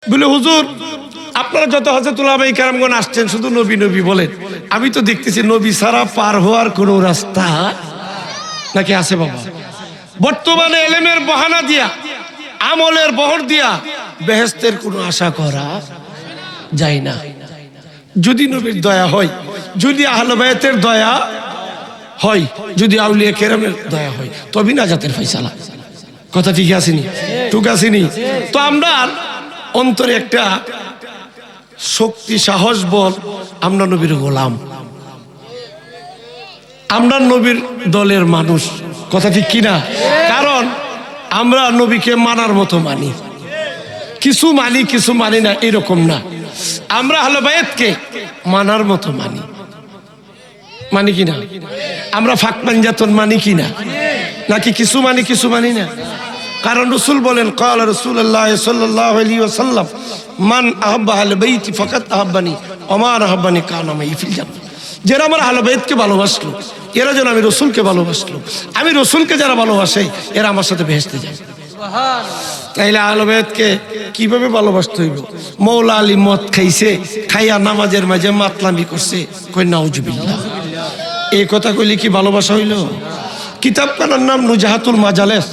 বলে হুজুর আপনারা যত হযরত উলামায়ে কেরামগণ আসছেন শুধু নবী নবী বলেন, আমি তো দেখতেছি নবী ছাড়া পার হওয়ার কোনো রাস্তা নাকি আছে বাবা? বর্তমানে এলেমের বাহানা দিয়া, আমলের বহর দিয়া বেহেশতের কোনো আশা করা যায় না। যদি নবীর দয়া হয়, যদি আহলে বায়তের দয়া হয়, যদি আউলিয়া কেরামের দয়া হয়, তবেই নাজাতের ফয়সালা। কথা ঠিক আসেনি? ঠিক আসেনি? তো আমরা অন্তরে একটা শক্তি, সাহস, বল, আমরা নবীর গোলাম, আমরা নবীর দলের মানুষ। কথা ঠিক কিনা? কারণ আমরা নবীকে মানার মতো মানি, কিছু মানি কিছু মানি না, এরকম না। আমরা আহলে বায়তকে মানার মতো মানি, মানি কিনা? আমরা ফাঁক পাঞ্জাতন মানি কিনা? নাকি কিছু মানি কিছু মানি না? কারণ রাসূল বলেন, ক্বালা রাসূলুল্লাহ সাল্লাল্লাহু আলাইহি ওয়াসাল্লাম, মান আহাব্বা আহলে বাইতি ফাকাত আহাব্বানি ওয়া মান আহাব্বানি কানা মাই ফিল জান্নাহ। যারা আমার আহলে বাইতকে ভালোবাসলো, এরা যেন আমি রাসূলকে ভালোবাসলো, আমি রাসূলকে যারা ভালোবাসে এরা আমার সাথে বেহেশতে যায়। সুবহানাল্লাহ। তাইলে আহলে বাইতকে কিভাবে ভালোবাসতে হইব? মওলা আলী মদ খাইছে, খাইয়া নামাজের মাঝে মাতলামি করছে, কই নাউজুবিল্লাহ। এই কথা কইলে কি ভালোবাসা হইল? কিতাবখানার নাম নুজাহাতুল মাজালিস।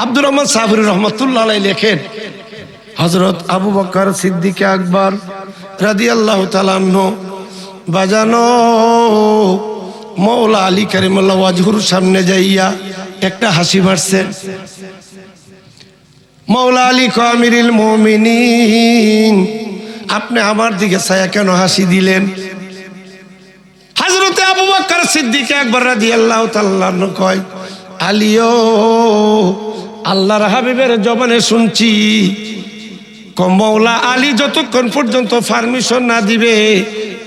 আব্দুর রহমান সাবরি রহমাতুল্লাহ আলাইহি লেখেন, হযরত আবু বকর সিদ্দিক আকবর রাদিয়াল্লাহু তাআলা আনহু বাজানো মওলা আলী কারিমুল্লাহ ওয়াজহুর সামনে যাইয়া একটা হাসি মারছেন। মওলা আলী আমিরুল মুমিনিন, আপনি আমার দিকে ছায়া কেন হাসি দিলেন? হযরত আবু বকর সিদ্দিক আকবর রাদিয়াল্লাহু তাআলা আনহু কয়, আলীও, আল্লাহর হাবিবের জবানে শুনছি মওলা আলী যতক্ষণ পর্যন্ত পারমিশন না দিবে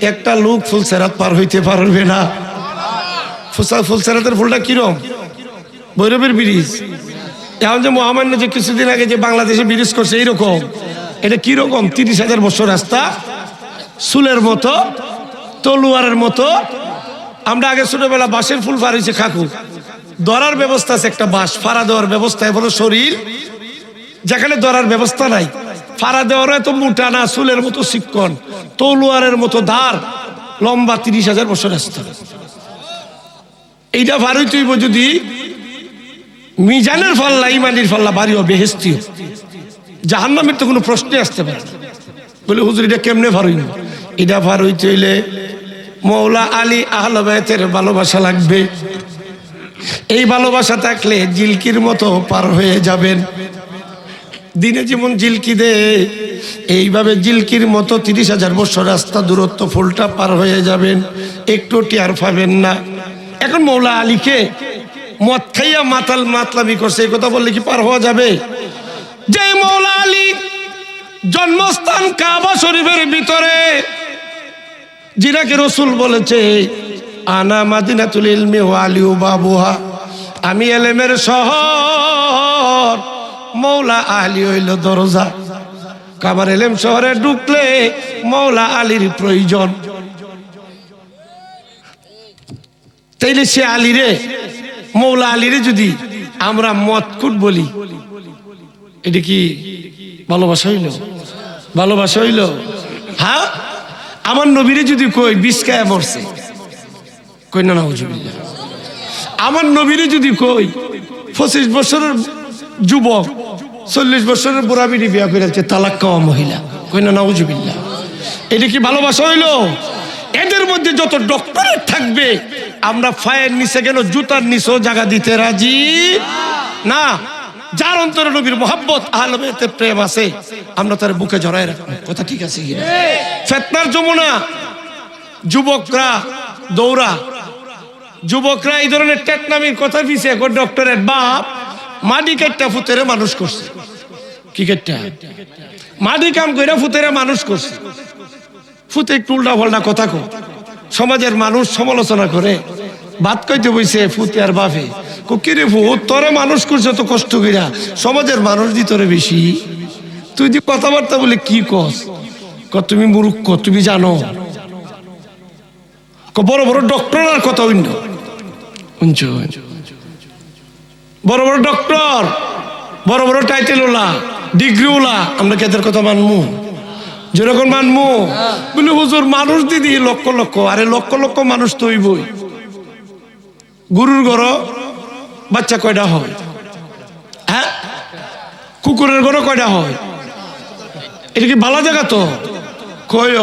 একটা লোক ফুলসেরাত পার হইতে পারবে না। ফুলসেরাতের ফুলটা কিরম? ভৈরবের ব্রিজ। এখন যে মহামান্য যে কিছুদিন আগে যে বাংলাদেশে ব্রিজ করছে এইরকম, এটা কিরকম? 30,000 বছর রাস্তা, চুলের মতো, তলোয়ারের মতো। আমরা আগে ছোটবেলা বাঁশের ফুল পার হয়েছে খাকু, ধরার ব্যবস্থা আছে একটা বাঁশ, ফাড়া দেওয়ার ব্যবস্থা, এবারও শরীর যেখানে ধরার ব্যবস্থা নাই, ফাড়া দেওয়ার এত মোটা না, চুলের মতো চিকন, তলোয়ারের মতো ধার, লম্বা 30,000 বছর রাস্তা। এইটা পার হইতে হইব যদি মিজানের ফাল্লা, ইমানির ফাল্লা বাড়িও বেহেশতীয়, জাহান্নামের তো কোনো প্রশ্নে আসতে পারে না। বলে হুজুর এটা কেমনে পার হইব? এটা পার হইতে হইলে মওলা আলী আহলে বায়তের ভালোবাসা লাগবে। এই ভালোবাসা থাকলে জিলকির মতো পার হয়ে যাবেন। দিনে যেমন জিলকি দে, এইভাবে জিলকির মতো 30,000 বছর রাস্তা দূরত্ব ফুলটা পার হয়ে যাবেন, একটু টিয়ার পাবেন না। এখন মওলা আলীকে মদ খাইয়া মাতলামি করছে, এই কথা বললে কি পার হওয়া যাবে? যে মওলা আলী জন্মস্থান কাবা শরীফের ভিতরে, যিনাকে রাসূল বলেছে আনা মাদিনাতুল ইলমি ওয়া আলিউ বাবুহা, আমি এলেমের শহর, মওলা আলী হইল দরজা। কাবার এলেম শহরে ঢুকলে মওলা আলীর প্রয়োজন। তাইলে সে আলীরে, মওলা আলীরে যদি আমরা মদকুট বলি, এটা কি ভালোবাসা হইল? ভালোবাসা হইল? হ্যাঁ। আমার নবীরে যদি কই বিস্কায়া মরছে, কই না নাউজুবিল্লাহ। আমার নবীরে যদি কই 25 বছরের যুবক 40 বছরের বুড়া বিড়ি বিয়া করেছে, তালাক খাওয়া মহিলা, কই না নাউজুবিল্লাহ। এটা কি ভালোবাসা হইল? এদের মধ্যে যত ডক্টরেট থাকবে, আমরা ফায়ের নিচে গেল জুতার নিচেও জায়গা দিতে রাজি না। যার অন্তরে নবীর মোহাব্বত, আহলে বায়তের প্রেম আছে, আমরা তার বুকে জড়ায় রাখবো। কথা ঠিক আছে কিনা? ফিতনার যমুনা, যুবকরা দৌড়া, যুবকরা এই ধরনের টেকনামির কথা পিছে ডক্টরের বাপ মাটি কাটটা ফুতেরে মানুষ করছে। কি কাটটা? মাটি কাম কইরা ফুতেরে মানুষ করছে। ফুতে একটু উল্টা পাল্টা কথা কো, সমাজের মানুষ সমালোচনা করে, ভাত কইতে বইছে ফুতে আর বাপে, কিরে ফুত তোরে মানুষ করছে তো কষ্ট কইরা, সমাজের মানুষ দি তোরে বেশি, তুই দি কথাবার্তা বলে কি কস? তুমি মূর্খ, তুমি জানো? বড় বড় ডক্টর আর কথা অন্য, বড় বড় ডক্টর, বড় বড় টাইটেল ওলা, ডিগ্রিওয়ালা আমরা কেদের কথা মানমু? যেরকম মানমু বলে হুজুর মানুষ দিদি লক্ষ লক্ষ, আরে লক্ষ লক্ষ মানুষ তো হইবই। গরুর ঘর বাচ্চা কয়টা হয়? হ্যাঁ, কুকুরের ঘর কয়টা হয়? এটা কি ভালো জায়গা তো কয়?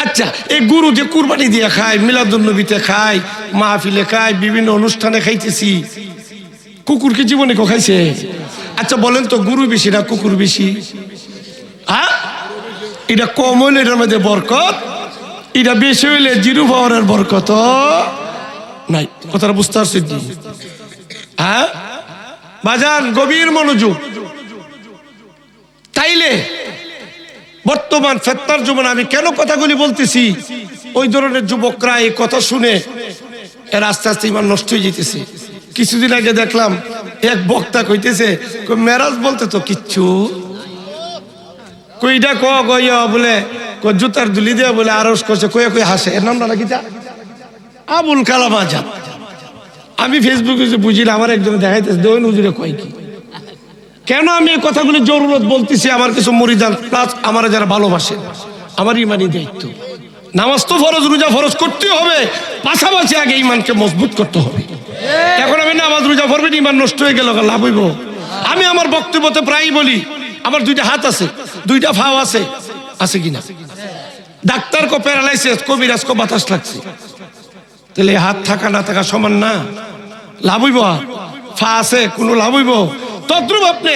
আচ্ছা, এই গরু যে কুরবানি দিয়ে খায়, মিলাদুন্নবীতে খায়, মাহফিলে খায়, বিভিন্ন অনুষ্ঠানে খাইতেছি, কুকুর কি জীবনে কো খাইছে? আচ্ছা বলেন তো, গরু বেশি না কুকুর বেশি? হ্যাঁ, এটা কম হইলে এটার মধ্যে বরকত, এটা বেশি হইলে জিরো পাওয়ারের বরকত নাই। কথাটা বুঝতে পারছেন? হ্যাঁ বাজান, গভীর মনোযোগ। তাইলে বর্তমান ফেতনার জীবনে আমি কেন কথাগুলি বলতেছি? ওই ধরনের যুবকরা এই কথা শুনে এর আস্তে আস্তে ইমান নষ্ট হয়ে যেতেছে। কিছুদিন আগে দেখলাম এক বক্তা কইতেছে, মেরাজ বলতে তো কিচ্ছু, কইটা বলে জুতার দুলি দিয়ে বলে আরস করছে, কয়ে কয়ে হাসে। এর নাম না কিতা? আবুল কালাম আজাদ। আমি ফেসবুকে বুঝি না, আমার একজন দেখাইতেছে দেওয়ান হুজুরে কয় কি। কেন আমি এই কথাগুলি জরুরত বলতেছি? আমার কিছু মুরিদান প্লাস আমার যারা ভালোবাসে, আমার ইমানি দায়িত্ব। নামাজ তো ফরজ, রোজা ফরজ করতে হবে, পাশাপাশি আগে ইমানকে মজবুত করতে হবে। এখন আমি নামাজ রোজা পড়বেন, ইমান নষ্ট হয়ে গেল, লাভ হইব? আমি আমার বক্তব্যতে প্রায়ই বলি, আমার দুইটা হাত আছে, দুইটা ফাও আছে, আছে কিনা? ডাক্তার কো প্যারালাইসিস, কবিরাজ কো বাতাস লাগছে, তাহলে হাত থাকা না থাকা সমান না? লাভ হইব? ফা আছে, কোনো লাভ হইব? তদ্রুপ আপনি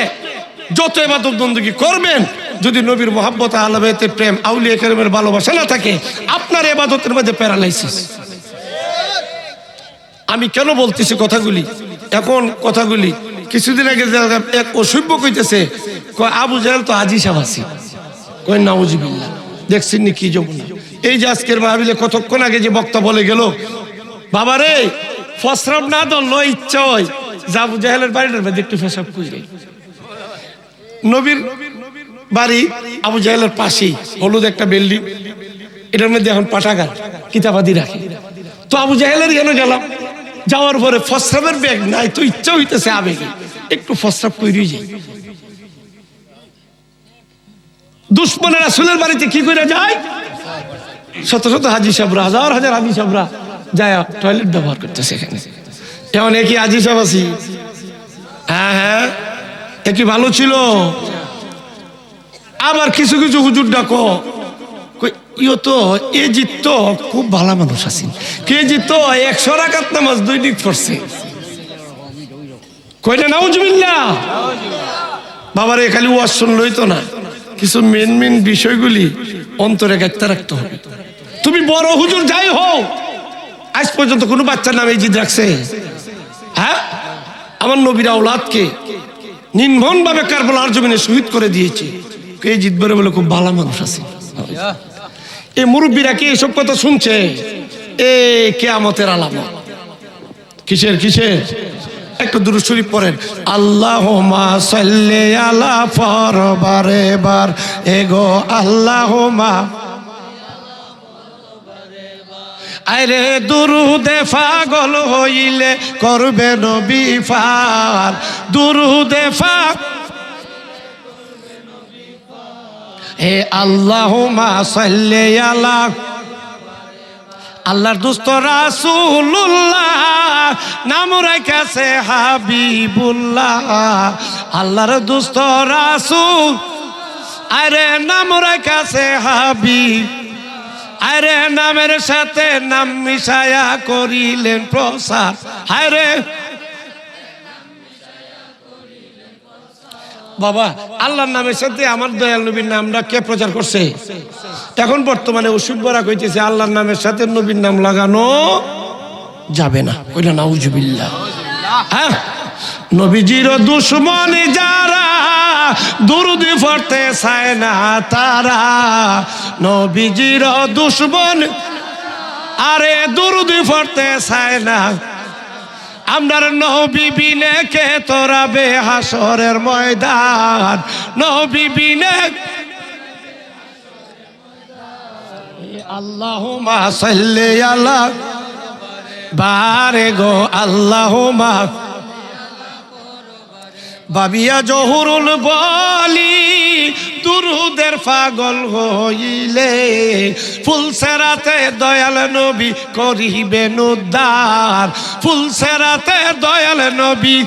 যত ইবাদত বندگی করবেন, যদি নবীর মোহাব্বত, আহলে বাইতের প্রেম, আউলিয়া কেরামের ভালোবাসা না থাকে, আপনার ইবাদতের মধ্যে প্যারালাইসিস। আমি কেন বলতেছি কথাগুলি? এখন কথাগুলি কিছুদিন আগে এক অসভ্য কইতেছে, কয় আবু জাহেল তো হাজী সাহেব আছে, কয় নাউজুবিল্লাহ। দেখছেন নি কি যমুনা? এই যে আজকের মাহফিলে কতক্ষণ আগে যে বক্তা বলে গেল, বাবারে ফসরাব না ধরলো ইচ্ছা হয় যে আবু জাহেলের বাড়িটার মধ্যে একটু পেশাব কইরে। নবীর বাড়ি আবু জাহেলের পাশেই হলুদ একটা বিল্ডিং, এটার মধ্যে এখন পাঠাগার, কিতাবাদি রাখে। তো আবু জাহেলের কেন গেলাম, যাওয়ার পরে ফসরাবের ব্যাগ নাই, তো ইচ্ছা হইতেছে আবেগে একটু ফসরাব কইরে যাই। দুশ্মনের রাসূলের বাড়িতে কি করে যায়? শত শত হাজী সাহেবরা, হাজার হাজার হাজী সাহেবরা যায় টয়লেট ব্যবহার করতেছে এখানে। এখন একই হাজী সাহেব আছি, হ্যাঁ হ্যাঁ, একই ভালো ছিল। আবার কিছু কিছু হুজুর ডাকো, ইও তো এ জিত খুব ভালো মানুষ আছেন, কে জিত 100 রাকাত নামাজ 2 দিক পড়ছে, কয়টা নাউজুবিল্লাহ। বাবারে খালি ওয়াজ শুনলই তো না, কিছু মেন মেন বিষয়গুলি অন্তরে গাঁথতে রাখতে হবে। তুমি বড় হুজুর যাই হোক, আজ পর্যন্ত কোনো বাচ্চার নামে জিদ রাখছে? হ্যাঁ, আমার নবীর আওলাদকে নির্মম ভাবে কারবালার জমিনে শহীদ করে দিয়েছে, কে জিতবে বলে খুব ভালো মানুষ আছে। এই মুরব্বীরা কি এসব কথা শুনছে? এ কিয়ামতের আলামত। কিসের কিসের? একটু দুরূদ শরীফ পড়েন। আল্লাহুম্মা সাল্লি আলা পরবারে বার এগো আল্লাহুম্মা, আরে দুরুদে পাগল হইলে করবে নবী পার, দুরুদে পাক হে আল্লাহুম্মা সাল্লি আলা, আল্লাহর দোস্ত রাসূলুল্লাহ নাম রাখাছে হাবিবুল্লাহ, আল্লাহর দোস্ত রাসূল আরে নাম রাখাছে হাবিব, আরে নামের সাথে নাম মিশায়া করিলেন প্রসার, হায়রে বাবা আল্লাহর নামের সাথে আমার দয়াল নবীর নামটা কে প্রচার করছে? এখন বর্তমানে অসভ্যরা কইতেছে আল্লাহর নামের সাথে নবীর নাম লাগানো যাবে না, কইলা নাউজুবিল্লাহ। হ্যাঁ, নবীজির দুশমন যারা দুরূদ পড়তে চায় না তারা, নবীজির দুশমন আরে দুরূদ পড়তে চায় না, আমরার নবী বিনে কে তোরাবে হাসরের ময়দান, নবী বিনে আল্লাহুম্মা সাল্লি আলা বারে গো আল্লাহুম্মা, ভাবিয়া জহুরুল বলি দুরুদের পাগল হইলে ফুলসেরাতে দয়াল নবী করিবেন উদ্ধার ফুলসেরাতে দয়াল নবী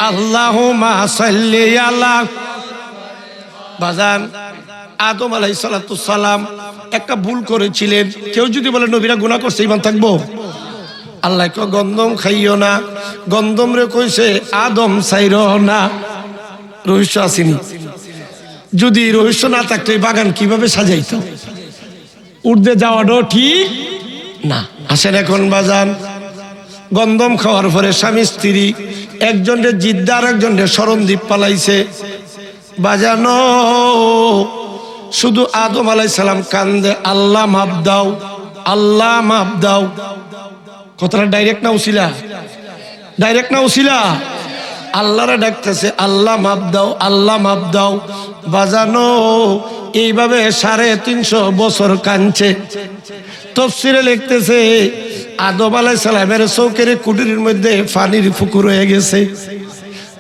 আল্লাহুম্মা সাল্লি আলা বাজান আদম আলাইহিস সালাতু সালাম একটা ভুল করেছিলেন কেউ যদি বলে নবীরা গুনাহ করছে ঈমান থাকবো আল্লাহ কো গন্ধম খাইও না গন্ধম রে কইছে আদম ছাইরো না রহস্য আসেনি যদি রহস্য না থাকতো এই বাগান কিভাবে সাজাইতো উর্দে যাওয়াটাও ঠিক না আসেন এখন বাজান গন্ধম খাওয়ার পরে স্বামী স্ত্রী একজনের জিদ্দা আর একজনের স্মরণদ্বীপ পালাইছে বাজানো শুধু আদম আলাইহিস সালাম কান্দে আল্লাহ মাফ দাও আল্লাহ মাফ দাও কথাটা ডাইরেক্ট না উসিলা ডাইরেক্ট না উসিলা আল্লাহরে ডাকতেছে আল্লাহ মাফ দাও আল্লাহ মাফ দাও বাজানো এইভাবে 350 বছর কাঁদছে তাফসীরে লিখতেছে আদম আলাইহিস সালামের চৌকের কুটিরের মধ্যে পানির পুকুর হয়ে গেছে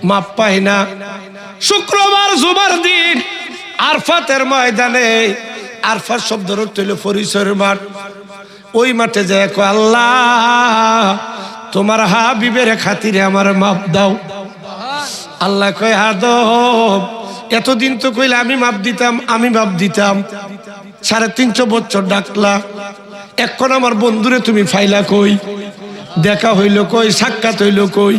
মাপ পায় না শুক্রবার জুমার দিন আরফাতের ময়দানে আরফাত শব্দের অর্থ হলো পরিচয়ের মাঠ ওই মাঠে যায় কয় আল্লাহ তোমার হাবিবের খাতিরে আমার মাপ দাও আল্লাহ কয় আদম এতদিন তো কইলে আমি মাপ দিতাম 350 বছর ডাকলা এখন আমার বন্ধুরে তুমি ফাইলা কই দেখা হইল কই সাক্ষাৎ হইল কই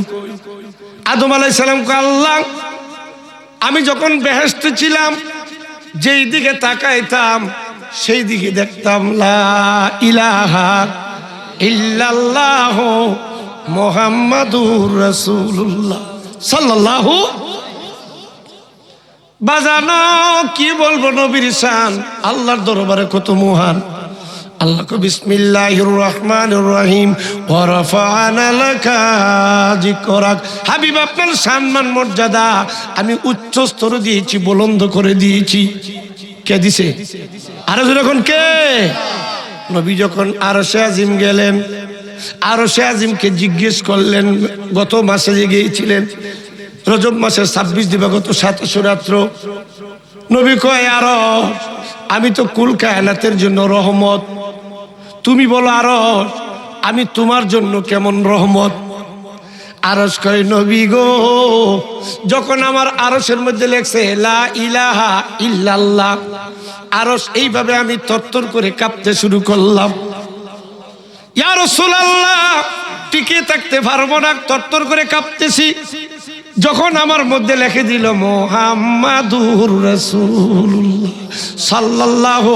আদম আলাইহিস সালাম কয় আল্লাহ আমি যখন বেহেশতে ছিলাম যেই দিকে তাকাইতাম সেই দিকে দেখতাম লা ইলাহা ইল্লাল্লাহ মুহাম্মাদুর রাসূলুল্লাহ সাল্লাল্লাহু বাজানো কি বলবো নবীর শান আল্লাহর দরবারে কত মহান আল্লাহ কো বিসমিল্লাহির রহমানির রহিম ওয়া রাফা'না লাকা যিকরাক হাবিব আপনার সম্মান মর্যাদা আমি উচ্চ স্তরে দিয়েছি বুলন্দ করে দিয়েছি কে দিছে আর যখন কে নবী যখন আরশে আজিম গেলেন আরশে আজিমকে জিজ্ঞেস করলেন গত মাসে যে গিয়েছিলেন রজব মাসের 26 দিবাগত 27 রাত্র নবী কয় আরশ আমি তো কুল কায়নাতের জন্য রহমত তুমি বলো আরশ আমি তোমার জন্য কেমন রহমত আরশ কয় নবী গো যখন আমার আরশের মধ্যে লেখছে লা ইলাহা ইল্লাল্লাহ আরশ এইভাবে আমি তরতর করে কাঁপতে শুরু করলাম ইয়া রাসূলুল্লাহ টিকে থাকতে পারবো না তরতর করে কাঁপতেছি যখন আমার মধ্যে লিখে দিল মুহাম্মাদুর রাসূলুল্লাহ সাল্লাল্লাহু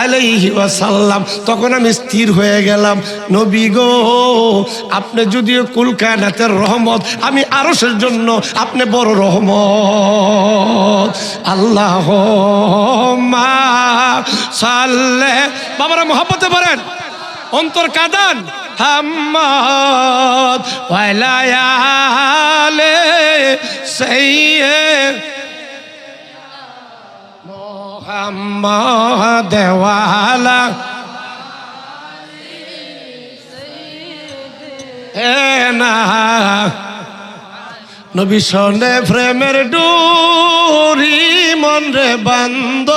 আলাইহি ওয়াসাল্লাম তখন আমি স্থির হয়ে গেলাম নবী গো আপনি যদিও কুল কায়নাতের রহমত আমি আরশের জন্য আপনি বড় রহমত আল্লাহুম্মা সাল্লি বাবারা মহব্বতে পড়েন অন্তর কাঁদান হাম্মাদ ওয়ালায়ালে সাইয়্যিদ মুহাম্মদ ওয়ালা এনা নবী সনে প্রেমের ডুরি মন রে বান্ধ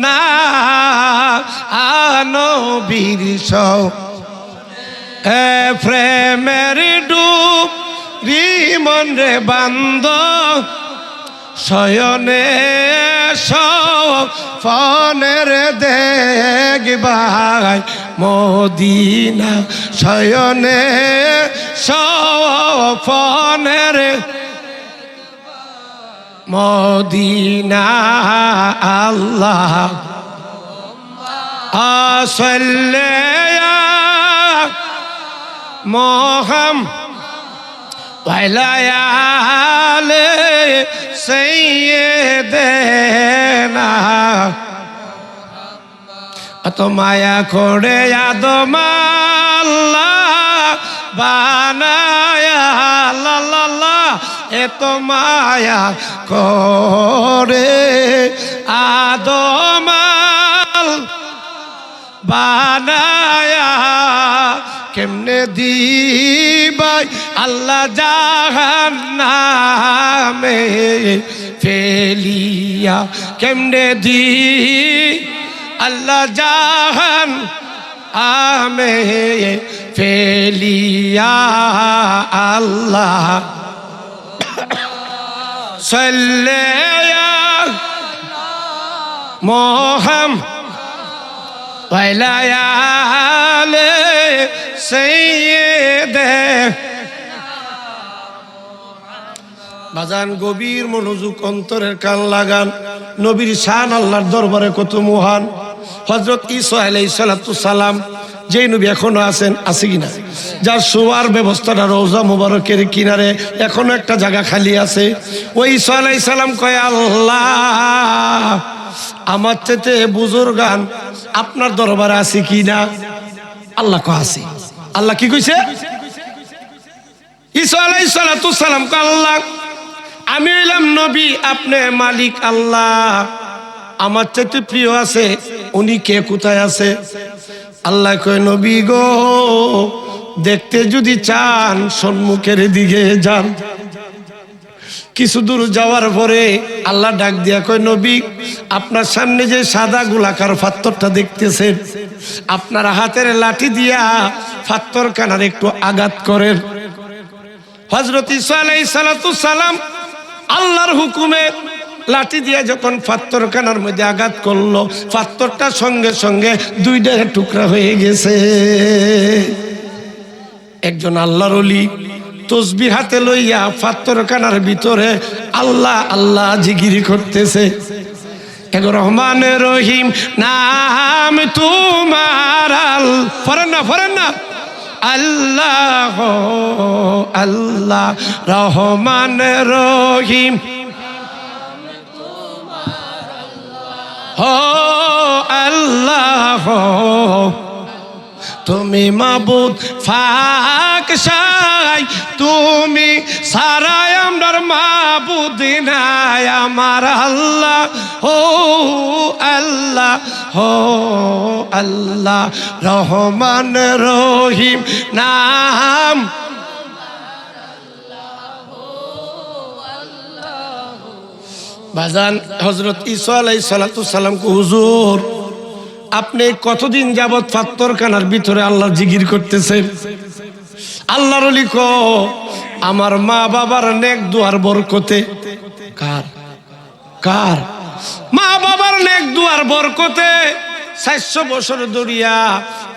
না নবীর সও প্রেমের ডুরি মন রে বান্ধ শয়নে ফনের দেখবাই মদিনা শয়নে ফনের মদিনা আল্লাহ আসল্লিয়া মুহাম্মদ ওয়ালায়ালে সাইয়্যিদিনা এত মায়া করে আদম আল্লাহ বানায়া আল্লাহ এত মায়া করে আদম বানায়া কেমনে দিবাই আল্লাহ জাহান্নামে ফেলিয়া কেমনে দি আল্লাহ জাহান আমে ফেলিয়া আল্লাহ সাল্লাল্লাহু মোহাম্মদ ওয়ালায়ালে সাইয়্যিদে বাজান গভীর মনোযোগ অন্তরের কান লাগান নবীর শান আল্লাহর দরবারে কত মহান হযরত ঈসা আলাইহিস সালাতু সালাম যে নবী এখনো আছেন আছে কিনা যার শোয়ার ব্যবস্থাটা রওজা মুবারকের কিনারে এখনো একটা জায়গা খালি আছে ওই ঈসা আলাইহিস সালাম কয় আল্লাহ আমার চেয়ে বুজুর্গান আপনার দরবারে আছে কিনা আল্লাহ কয় আছে আল্লাহ কি কইছে ঈসা আলাইহিস সালাতু সালাম কয় আল্লাহ আমি হইলাম নবী আপনি মালিক আল্লাহ আমার চাইতে প্রিয় আছে উনি কে কোথায় আছে আল্লাহ কয় নবী গো দেখতে যদি চান সম্মুখের দিকে যান কিছু দূর যাওয়ার পরে আল্লাহ ডাক দিয়া কয় নবী আপনার সামনে যে সাদা গোলাকার পাথরটা দেখতেছেন আপনার হাতের লাঠি দিয়া পাথর কানার একটু আঘাত করেন হযরত ঈসা আলাইহিস সালাতু সালাম আল্লাহর হুকুমে লাঠি দিয়ে যখন পাথর কানার মধ্যে আঘাত করলো পাথরটা সঙ্গে সঙ্গে দুইটা টুকরা হয়ে গেছে একজন আল্লাহর ওলি তসবিহ হাতে লইয়া পাথর কানার ভিতরে আল্লাহ আল্লাহ জিকির করতেছে এক রহমান রহিম নাম তোমার ফরেন না আল্লাহ আল্লাহ রহমান রহিম हो अल्लाह তুমি মাবুদ ফাক শাই তুমি সারাই আমরার মাবুদ নাই আমার আল্লাহ ও আল্লাহ হো আল্লাহ রহমান রহিম নাম বাজান হযরত ঈসা আলাইহিস সালাতু সালাম কো হুজুর আপনি কতদিন যাবত পাথর কানার ভিতরে আল্লাহর জিকির করতেছেন আল্লাহর ওলি কো আমার মা বাবার নেক দুয়ার বরকতে কার কার মা বাবার নেক দুয়ার বরকতে 400 বছর ধরিয়া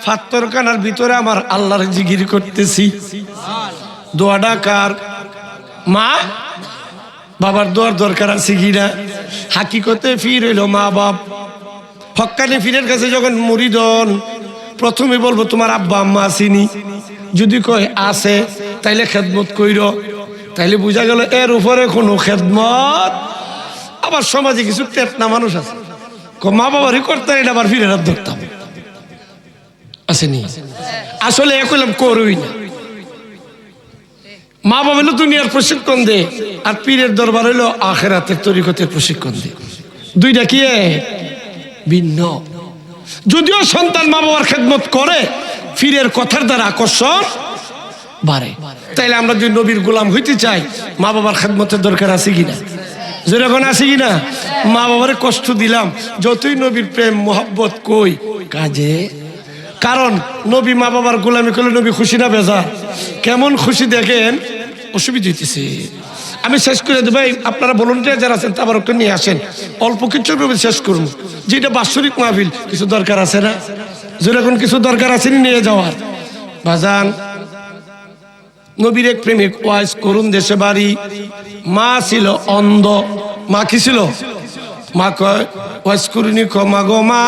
পাথর কানার ভিতরে আমার আল্লাহর জিকির করতেছি দোয়াটা কার মা বাবার দোয়ার দরকার আছে কিনা হাকিকতে ফির হইল মা বাপ হক্কানি ফিরের কাছে যখন মুরিদন প্রথমে বলবো তোমার আব্বা আম্মা আসেনি যদি কয় আছে তাইলে খেদমত কইর তাইলে বুঝা গেল এর উপরে কোনো খেদমত আবার সমাজে কিছু টেটনা মানুষ আছে মা বাবারই করতেন এটা আবার ফিরে হাত ধরতাম আসেনি আসলে একলাম করুই না মা বাবা হইলো দুনিয়ার প্রশিক্ষণ দে আর পীরের দরবার হইলো আখিরাতের তরিকতের প্রশিক্ষণ দে দুইটা কি ভিন্ন যদিও সন্তান মা বাবার খেদমত করে পীরের কথার দ্বারা আকর্ষণ বাড়ে তাইলে আমরা যদি নবীর গোলাম হইতে চাই মা বাবার খেদমতের দরকার আছে কিনা যেরকম আছে কিনা মা বাবারে কষ্ট দিলাম যতই নবীর প্রেম মোহাব্বত কই কাজে কারণ নবী মা বাবার গোলামি করলে নবী খুশি না বেজার কেমন খুশি দেখেন অসুবিধা হইতেছে আমি শেষ করে দেব ভাই আপনারা ভলান্টিয়ার যারা আছেন তারপর একটা নিয়ে আসেন অল্প কিছু শেষ করুন যেটা বাৎসরিক মাহফিল কিছু দরকার আছে না যেরকম কিছু দরকার আছে নিয়ে যাওয়ার বাজান নবীর এক প্রেমিক ওয়াইস করুন দেশে বাড়ি মা ছিল অন্ধ মা কি ছিল মা কয় ওয়াইস করিনি ক মা গো মা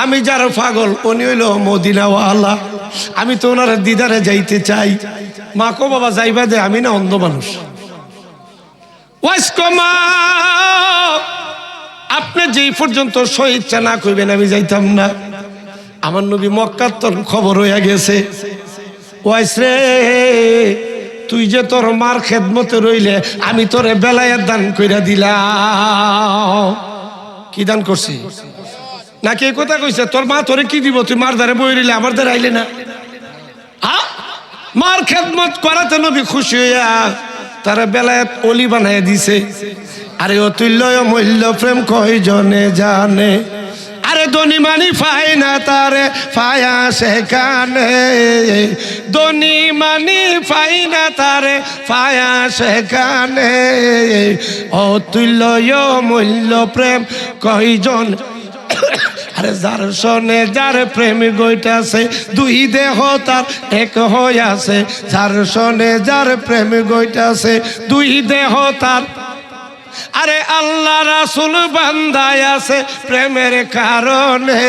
আমি যার পাগল উনি হইল মদিনাওয়ালা আমি তো ওনার দিদারে যাইতে চাই মা কো বাবা যাইবা দে আমি না অন্ধ মানুষ ওয়াইস কো মা আপনি যেই পর্যন্ত স্বইচ্ছা না কইবেন আমি যাইতাম না আমার নবী মক্কার তোর খবর হইয়া গেছে ওয়াইস রে তুই যে তোর মার খেদমতে রইলে আমি তোরে বেলায়ের দান কইরা দিলাম কি দান করছি নাকি এই কথা কইছে তোর মা তোরে কি দিব তুই মার ধারে বই রইলে আমার ধারে আইলে না মার খেদমত করাতে নবী খুশি হইয়া তারা বেলায়েত অলি বানায় দিছে। আরে অতুল্য মূল্য প্রেম কয়জনে জানে, আরে ধনী মানি পায় না তারে পায়া সেখানে, ধনী মানি পাই না তারে পায়া সেখানে, অতুল্য মূল্য প্রেম কয়জন। আরে যার সনে যার প্রেম গইতাছে, দুই দেহ তার এক হইয়াছে, যার সনে যার প্রেম গইতাছে, দুই দেহ তার। আরে আল্লাহ রাসূল বান্দায় আছে প্রেমের কারণে,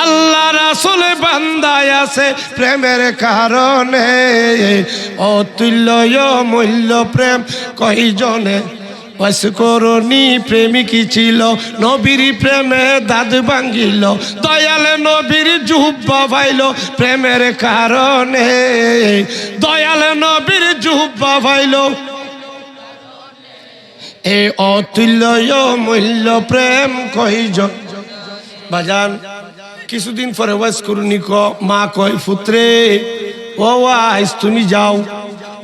আল্লাহ রাসূল বান্দায় আছে প্রেমের কারণে, অতুল্য মূল্য প্রেম কয়জনে। ওয়াসকরণী প্রেমিকী ছিল, নবীর প্রেমে দাঁত ভাঙ্গিল, দয়াল নবীর জুব্বা পাইল প্রেমের কারণে, দয়াল নবীর জুব্বা পাইল। এ অতুল্য মূল্য প্রেম কয়জন। বাজান কিছুদিন পরে ওয়াসকরণী মা কয় পুত্রে ও ওয়াইস তুমি যাও,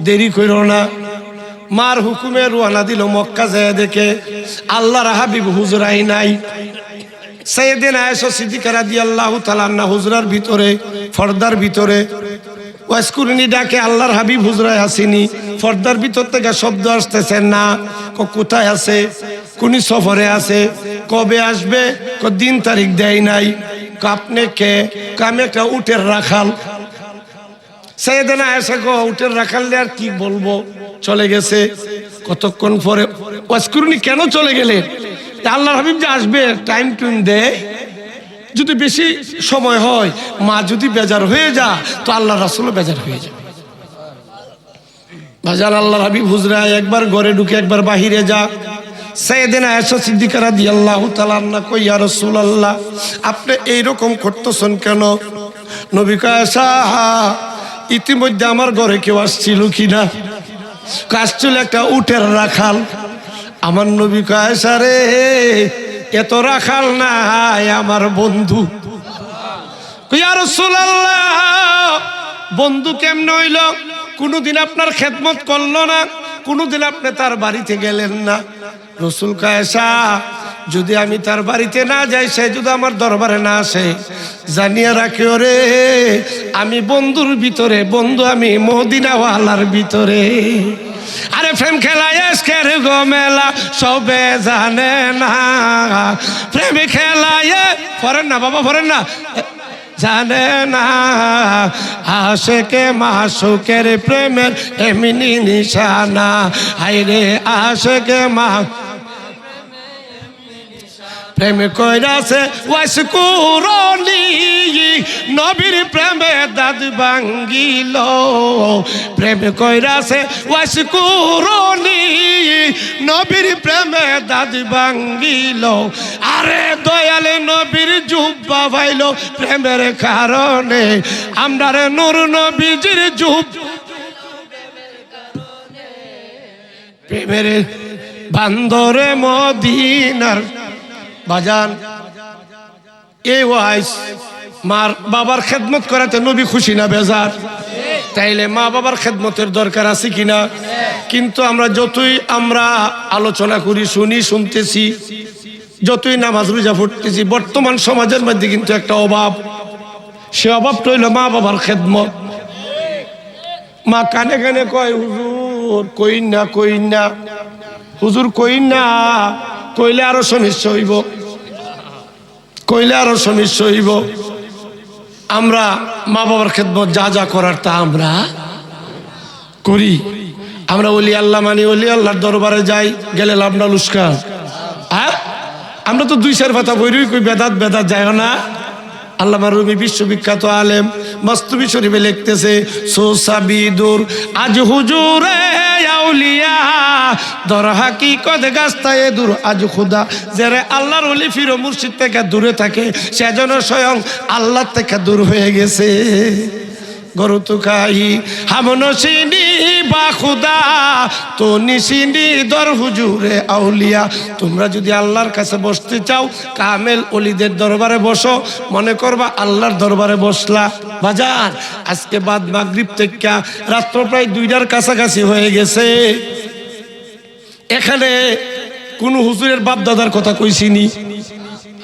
দেরি করো না। মার হুকুমে রওনা দিল মক্কা, যায় দেখে আল্লাহর হাবিব হুজরাই নাই। সাইয়েদনা আয়েশা সিদ্দিকা রাদিয়াল্লাহু তাআলা আনহা হুজরার ভিতরে, পর্দার ভিতরে। ওয়াসকরণী ডাকে আল্লাহর হাবিব হুজরায় আসেনি। পর্দার ভিতর থেকে শব্দ আসতেছে না, কোথায় আছে, কোন সফরে আছে, কবে আসবে, দিন তারিখ দেয় নাই। আপনি কে? কামে কা উটের রাখাল। সাইয়েদনা আয়েশা কো উটের রাখাল আর কি বলবো, চলে গেছে। কতক্ষণ পরে ওয়াসকরণী কেন চলে গেলেন? আল্লাহর হাবিব যে আসবে টাইম টুইম দেয়, যদি বেশি সময় হয় মা যদি বেজার হয়ে যা তো আল্লাহ রাসূলও বেজার হয়ে যাবে। ভাজান আল্লাহর হাবিব হুজরায় একবার ঘরে ঢুকে একবার বাহিরে যা। সাইয়েদনা আয়েশা সিদ্দিকা রাদিয়াল্লাহু তাআলা আনহা কই ইয়া রাসূলুল্লাহ আপনি এইরকম করতেছেন কেন? নবী কয় আয়েশা ইতিমধ্যে আমার ঘরে কেউ আসছিল কিনা? আসছিল একটা উটের রাখাল। আমার নবী কয় আয়েশা রে এত রাখাল নাই, আমার বন্ধু। ইয়া রাসূলুল্লাহ বন্ধু কেমন হইল? কোনদিন আপনার খেদমত করলো না, কোনদিন আপনি তার বাড়িতে গেলেন না। রাসূল কয় আয়েশা যদি আমি তার বাড়িতে না যাই, সে যদি আমার দরবারে না আসে, জানিয়ে রাখিও রে আমি বন্ধুর ভিতরে বন্ধু, আমি মদিনাওয়ালার ভিতরে। আরে প্রেম খেলা এসকের গো মেলা সবে জানে না, প্রেম খেলায় পড়েন না বাবা, পড়েন না, জানে না আশেকে মাসুকের প্রেমের এমনি নিশানা। হায়রে আশেকে মা প্রেম কইরাছে ওয়াসকরণী, নবীর প্রেমে দাঁত ভাঙ্গিল। প্রেম কইরাছে ওয়াসকরণী, নবীর প্রেমে দাঁত ভাঙ্গিল। আরে দয়ালে নবীর জুব্বা পাইল প্রেমের কারণে, আমরারে নূর নবীজির জুব্বা প্রেমের বান্দরে মদিনার। বাজান এই ওয়াইস মার বাবার খেদমত করাতে নবী খুশি না বেজার? তাইলে মা বাবার খেদমতের দরকার আছে কিনা? কিন্তু আমরা যতই আমরা আলোচনা করি, শুনি, শুনতেছি, যতই নামাজ রোজা পড়তেছি, বর্তমান সমাজের মধ্যে কিন্তু একটা অভাব। সে অভাবটা হইল মা বাবার খেদমত। মা কানে কানে কয় হুজুর কইন না, কইন না, হুজুর কইন না, কইলে আরো সমস্যা হইব, কইলে আরো সমস্যা হইব। আমরা মা বাবার খেদমত যা যা করার তা আমরা করি। আমরা ওলি আল্লাহ মানি, ওলি আল্লাহর দরবারে যাই, গেলে লাভ না লুস্কান। আমরা তো দুই চার কথা বইরই কই বেদাত বেদাত যায় না। আল্লামা রুমি বিশ্ববিখ্যাত আলেম মাসতুবি শরীফে লিখতেছে সোসাবিদুর আজ হুজুরে আউলিয়া দর হাকিকত গাস্তায়ে দূর আজ খুদা। যারা আল্লাহর ওলি ফির মুর্শিদ থেকে দূরে থাকে সেজন্য স্বয়ং আল্লাহ থেকে দূর হয়ে গেছে। গরু তো খাই হামনসিনি বা খুদা তো নিশিনি দর হুজুরে আউলিয়া। তোমরা যদি আল্লাহর কাছে বসতে চাও কামেল ওলিদের দরবারে বসো, মনে করবা আল্লাহর দরবারে বসলা। বাজার আজকে বাদ মাগরিব থেকে রাত্র প্রায় 2টার কাছাকাছি হয়ে গেছে। এখানে কোন হুজুরের বাপ দাদার কথা কইছিনি?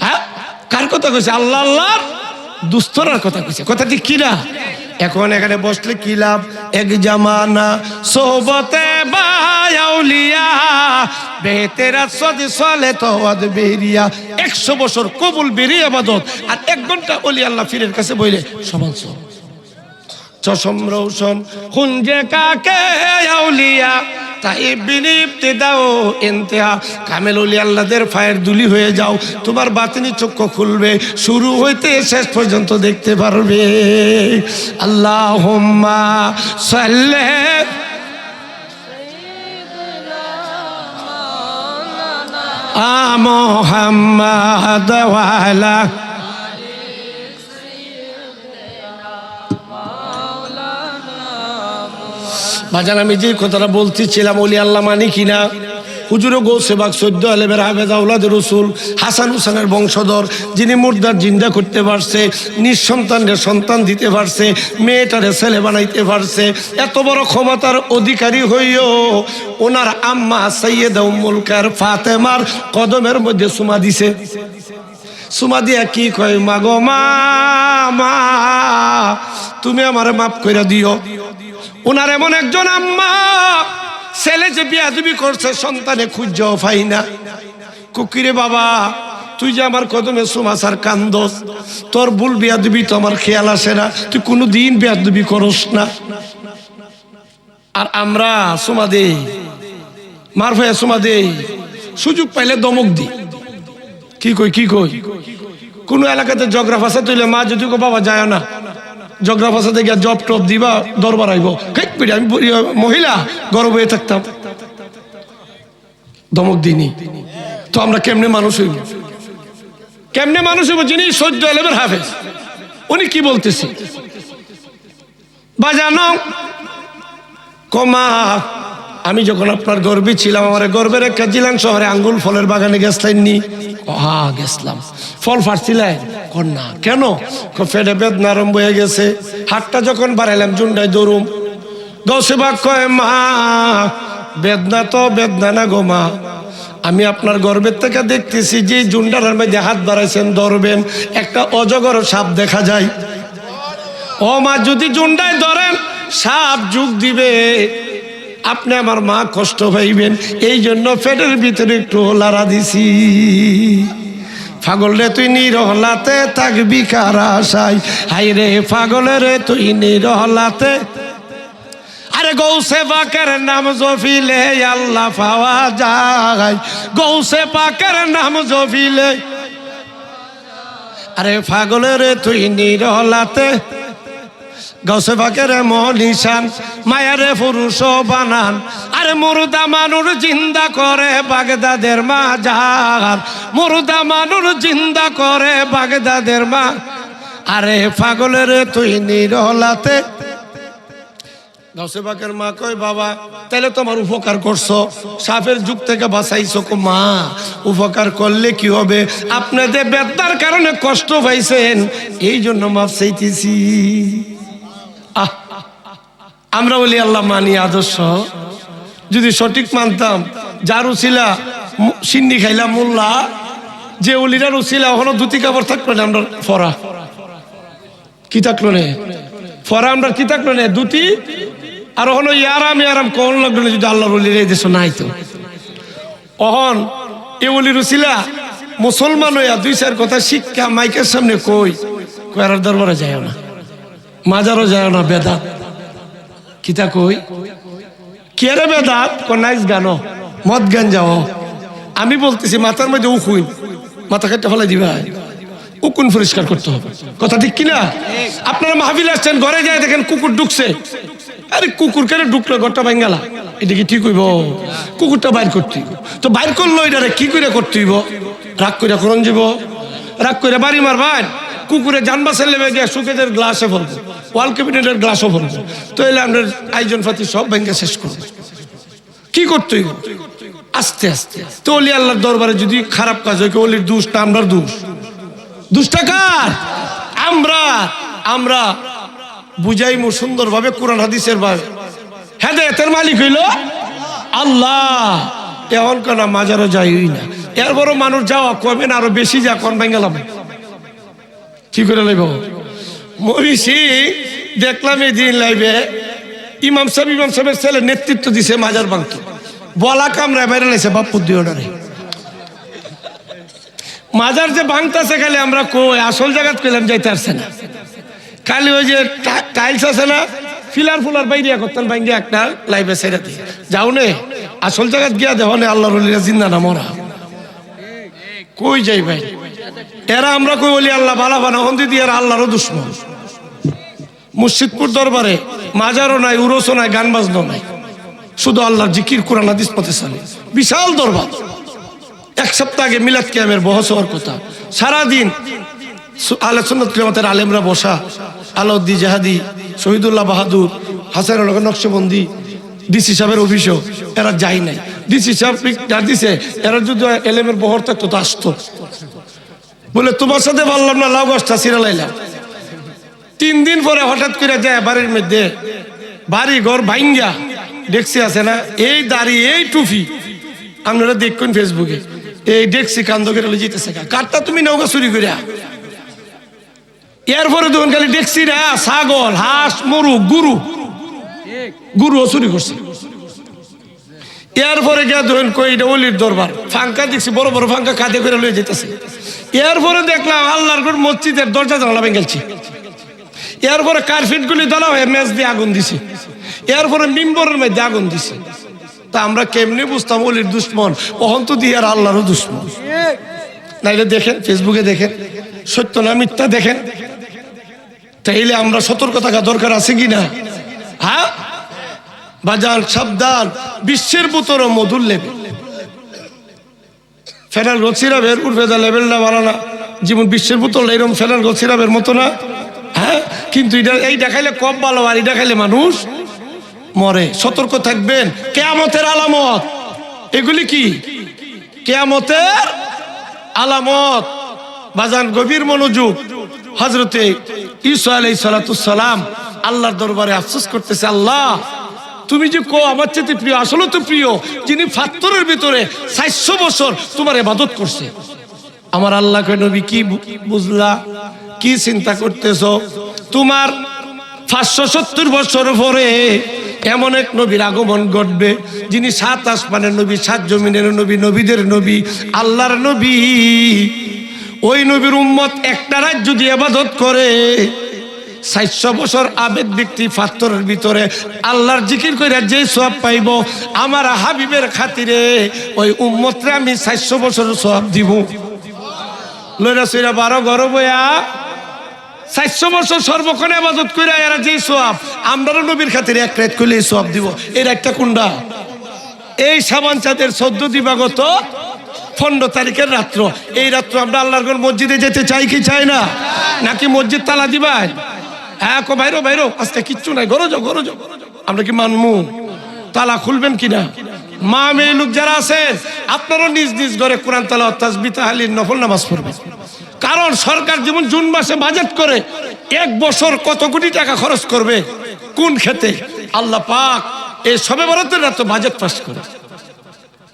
হ্যাঁ, কার কথা কইছে? আল্লাহ আল্লাহর দুস্তরার কথা কইছে। কথা ঠিক কিনা? এখন এখানে বসলে কি লাভ? এক জামানা সোহবতে বাউলিয়া বেতেরা সদি সলে তোয়াদ বেরিয়া 100 বছর কবুল বেরি ইবাদত আর 1 ঘন্টা ওলি আল্লাহ ফিরের কাছে বইলে সমান সব চশম রৌশন হুঞ্জে কাকে আউলিয়া তাই বিনিপ্তি দাও ইন্তেহা কামেল ওলি আল্লাহদের ফায়ের দুলি হয়ে যাও, তোমার বাতিনি চক্ষু খুলবে, শুরু হইতে শেষ পর্যন্ত দেখতে পারবে। আল্লাহুম্মা সাল্লি আ মুহাম্মাদ ওয়া আলা বাজান আমি যে কথাটা বলতেছিলাম ওলি আল্লাহ মানি কিনা? হুজুর গৌসে বাগ 14 আলেমের হাফেজ আওলাদ রসুল হাসান হুসেনের বংশধর, যিনি মুর্দার জিন্দা করতে পারছে, নিঃসন্তানের সন্তান দিতে পারছে, মেয়েটারে ছেলে বানাইতে পারছে, এত বড় ক্ষমতার অধিকারী হইও ওনার আম্মা সাইয়েদা উম্মুল খায়ের ফাতেমার কদমের মধ্যে চুমা দিছে। চুমা দিয়া কি কয়? মাগো মা, মা তুমি আমারে মাফ কইরা দিও। ওনার এমন একজন আম্মা, ছেলে যে বিয়াদবি করছে সন্তানে খুঁজেও পাই না। কুকিরে বাবা, তুই যে আমার কদমে সুমাসার কান্দস, তোর ভুল বিয়াদবি তো আমার খেয়াল আসে না, তুই কোনোদিন বিয়াদবি করস না। আর আমরা সুমা দেই, মার ভাইয়া সুমা দেই, সুযোগ পাইলে দমক দি। কি কই কি কই? কোন এলাকাতে ঝগড়া ফাঁসা তুইলে মা যদি কো বাবা যায় না, ঝগড়া ফাঁসাতে গিয়া জব টপ দিবা, দরবার আইব, আমি মহিলা গর্ব হয়ে থাকতাম, ধমক দিনি। তো আমরা কেমনে মানুষ হইব? কেমনে মানুষ হইব? যিনি 14 আলেমের হাফেজ, উনি কি বলতেছে? বাজানো কমা, আমি যখন আপনার গর্বে ছিলাম, আমার গর্বের একটা জিলান শহরে আঙ্গুল ফলের বাগানে গেছলেননি? হ্যাঁ গেছিলাম। ফল ফাটছিলেন? না। কেন? ফেটে বেদনা আরম্ভ হয়ে গেছে। হাতটা যখন বাড়াইলাম জুন্ডায় দৌড়ুম, গৌসে বাগ কয় মা বেদনা তো বেদনা না গো মা, আমি আপনার গর্বের থেকে দেখতেছি যে জুন্ডার মধ্যে হাত বাড়াইছেন ধরবেন, একটা অজগর সাপ দেখা যায়। ও মা, যদি জুন্ডায় ধরেন সাপ যুগ দিবে, আপনি আমার মা কষ্ট পাইবেন, এই জন্য পেটের ভিতরে একটু লাড়া দিছি। পাগল রে তুই নিরহলাতে থাকবি কার আশায়, হাই রে পাগল রে তুই নিরহলাতে। আরে গৌসে পাকের নাম জপিলে আল্লাহ পাওয়া যায়, গৌসে পাকের নাম জপিলে। আরে পাগল রে তুই নিরহলাতে, গৌসে পাকের মনিশান মায়ারে পুরুষ বানান। আরে মুর্দা মানুষ জিন্দা করে বাগদাদের মাজার, মুর্দা মানুষ জিন্দা করে বাগদাদের মা। আরে পাগলের তুই নিরলাতে। গৌসে পাকের মা কয় বাবা তাহলে তোমার উপকার করছো, সাপের যুগ থেকে বাঁচাইছো। মা উপকার করলে কি হবে? আপনাদের বেদনার কারণে কষ্ট পাইছেন, এই জন্য মাপ চাইতেছি। আমরা বলি আল্লাহ মানি আদর্শ, যদি সঠিক মানতাম, যার উছিলা সিন্নি খাইলাম মোল্লা, যে উলিরার উছিলা ওখানে ধুতি কাপড় থাকলো না, আমরা ফরা কি থাকলো না, ফরা আমরা কি থাকলো না, ধুতি। আর ওখানে ইয়ারাম ইয়ারাম কোন লাগলো না, যদি আল্লাহর উলির এই দেশ নাই তো। অহন এ উলির উছিলা মুসলমান হইয়া 2-4 কথা শিক্ষা মাইকের সামনে কই কয়ার দরবারে যায় না, মাজারও যায় না, বেদাত কিতা কই কে বেদাত নাইস গানো মদ গান যাও। আমি বলতেছি মাথার মধ্যে উকুন, মাথা কেটে ফেলাই দিবা, উকুন পরিষ্কার করতে হবে। কথা ঠিক কিনা? আপনারা মাহফিল আসছেন, ঘরে যায় দেখেন কুকুর ঢুকছে, আরে কুকুর কেন ঢুকলো? ঘরটা ভাঙ্গালা, এটা কি ঠিক হইব? কুকুরটা বাইর করতে তো বাইর করলো, এটা কি করে করতে হইব? রাগ করে করন যাব, রাগ করে বাড়ি মারবেন, কুকুরে জানবাসের লেবে গিয়ে সুকেজের গ্লাসে ফেলবো, ওয়াল ক্যাবিনেটের গ্লাসও ফেলবো, তো এলে আমরা আয়োজন পাতি সব ভেঙে শেষ করবো। কি করতে হইব? আস্তে আস্তে। তো অলি আল্লাহর দরবারে যদি খারাপ কাজ হয়, অলির দোষ না আমরার দোষ? দোষটা কার? আমরা বুঝাইমু সুন্দরভাবে কোরআন হাদিসের ভাবে। হেদায়েতের মালিক হইল আল্লাহ। এখন কেন মাজারও যাই না, এরপরও মানুষ যাওয়া কমে না, আরো বেশি যা কোন গেলাম কি করে লাইব মরিসি। দেখলাম এই দিন লাইবে ইমাম সাহেবের ছেলে নেতৃত্ব দিছে মাজার ভাঙতে, বলা কামরা বাইরে লাইছে বাপুর দিয়ে অর্ডারে। মাজার যে ভাঙতেছে খালি আমরা কই, আসল জায়গাত কইলাম যাইতে আসছে না। খালি ওই যে টাইলস আছে না, ফিলার ফুলার বাইরিয়া করতেন ভাঙ্গি একটা লাইভে ছেড়ে দিয়ে যাও নে, আসল জায়গাত গিয়া দেহ নে আল্লাহর ওলিরা জিন্দা না মরা। কই যাই ভাই, এরা আমরা কই বলি আল্লাহ বালা বানা হন্দি দিয়ে এরা আল্লাহরও দুশ্মন। মুর্শিদপুর দরবারে মাজারও নাই, উরসও নাই, গান বাজনো নাই, শুধু আল্লাহর জিকির কোরআন হাদিস পথে চলে। বিশাল দরবার। এক সপ্তাহ আগে মিলাদ কিয়ামের বহস হওয়ার কথা, সারাদিন আহলে সুন্নাত ওয়াল জামাতের আলেমরা বসা, আলাউদ্দিন জাহাদি, শহীদুল্লাহ বাহাদুর, হাসান নকশবন্দি, ডিসি সাহেবের অফিসও এরা যায় নাই। ডিসি সাহেব দিছে এরা যদি এলেমের বহর থাকতো তো আসতো, বলে তোমার সাথে বললাম না লাউ গাছটা ছিঁড়ালাইলাম। 3 দিন পরে হঠাৎ করে যায় বাড়ির মধ্যে, বাড়ি ঘর ভাঙ্গা ডেক্সি আছে না, এই দাড়ি এই টুপি আপনারা দেখুন ফেসবুকে, এই ডেক্সি কান্দ করে যেতেছে কারটা তুমি নৌকা চুরি করে। এরপরে তখন খালি ডেক্সি না, ছাগল, হাঁস, মরু, গুরুও চুরি করছে। এরপরে গিয়া ধরেন কই এটা অলির দরবার, ফাঙ্কা দেখছি বড় বড় ফাঙ্কা কাঁধে করে লয়ে যেতেছে। এরপরে দেখলাম আল্লাহর ঘর মসজিদের দরজা জানালা ভেঙেছে। এরপরে কার্পেট গুলি ধরা হয়ে মেজ দিয়ে আগুন দিছে। এরপরে মিম্বরের মধ্যে আগুন দিছে। তা আমরা কেমনি বুঝতাম অলির দুশ্মন, অহন্ত দিয়ে আর আল্লাহরও দুশ্মন। নাইলে দেখেন ফেসবুকে দেখেন, সত্য না মিথ্যা দেখেন। তাইলে আমরা সতর্ক থাকা দরকার আছে কিনা? হ্যাঁ বাজার সাবধান, বিশ্বের ভিতরে মধুর লেভেল, ফেনাল গছিরাবের উর্ফেদা লেভেলটা ভালো না, যেমন বিশ্বের বোতল এরকম ফেনাল গছিরাবের মতো না। হ্যাঁ কিন্তু এইটা খাইলে কম ভালো, আর এটা খাইলে মানুষ মরে। সতর্ক থাকবেন, কিয়ামতের আলামত এগুলি কি? কিয়ামতের আলামত। বাজান গভীর মনোযোগ। হযরতে ঈসা আলাইহিস সালাম আল্লাহর দরবারে আফসোস করতেছে, আল্লাহ তুমি যে কো আমার চেয়ে প্রিয়, আসলে তো প্রিয় যিনি ফাত্তরের ভিতরে 400 বছর তোমার ইবাদত করছে। আমার আল্লাহ কয় নবী কি বুঝলা, কি চিন্তা করতেছো? তোমার 570 বছর পরে এমন এক নবীর আগমন ঘটবে যিনি 7 আসমানের নবী, 7 জমিনের নবী, নবীদের নবী, আল্লাহর নবী। ওই নবীর উম্মত একটা রাত যদি ইবাদত করে 400 বছর আবেদ ব্যক্তি ফাত্তরের ভিতরে আল্লাহর জিকির কইরা যে সওয়াব পাইব, আমার হাবিবের খাতিরে ওই উম্মতরে আমি 400 বছর সওয়াব দিব। লইরা সইরা 12 গরব হইয়া 400 বছর সর্বক্ষণ ইবাদত কইরা এরা যে সওয়াব, আমরাও নবীর খাতিরে এক রাত কইলে সওয়াব দিব। এর একটা কোনটা? এই শাবান চাঁদের 14 দিবাগত 15 তারিখের রাত্র। এই রাত্র আমরা আল্লাহর ঘর মসজিদে যেতে চাই কি চাই না? নাকি মসজিদ তালা দিবাই? হ্যাঁ কো বাইরো বাইরো, আজকে কিচ্ছু নাই, ঘরে যাও ঘরে যাও। আমরা কি মানমু? তালা খুলবেন কিনা? মা মেয়ে লোক যারা আছেন আপনারও নিজ নিজ ঘরে কোরআন তেলাওয়াত, তাসবিহ, তাহলিল, নফল নামাজ পড়বেন। কারণ সরকার যেমন জুন মাসে বাজেট করে 1 বছর কত কোটি টাকা খরচ করবে কোন খেতে, আল্লাহ পাক এই শবে বরাতের রাত বাজেট পাস করে।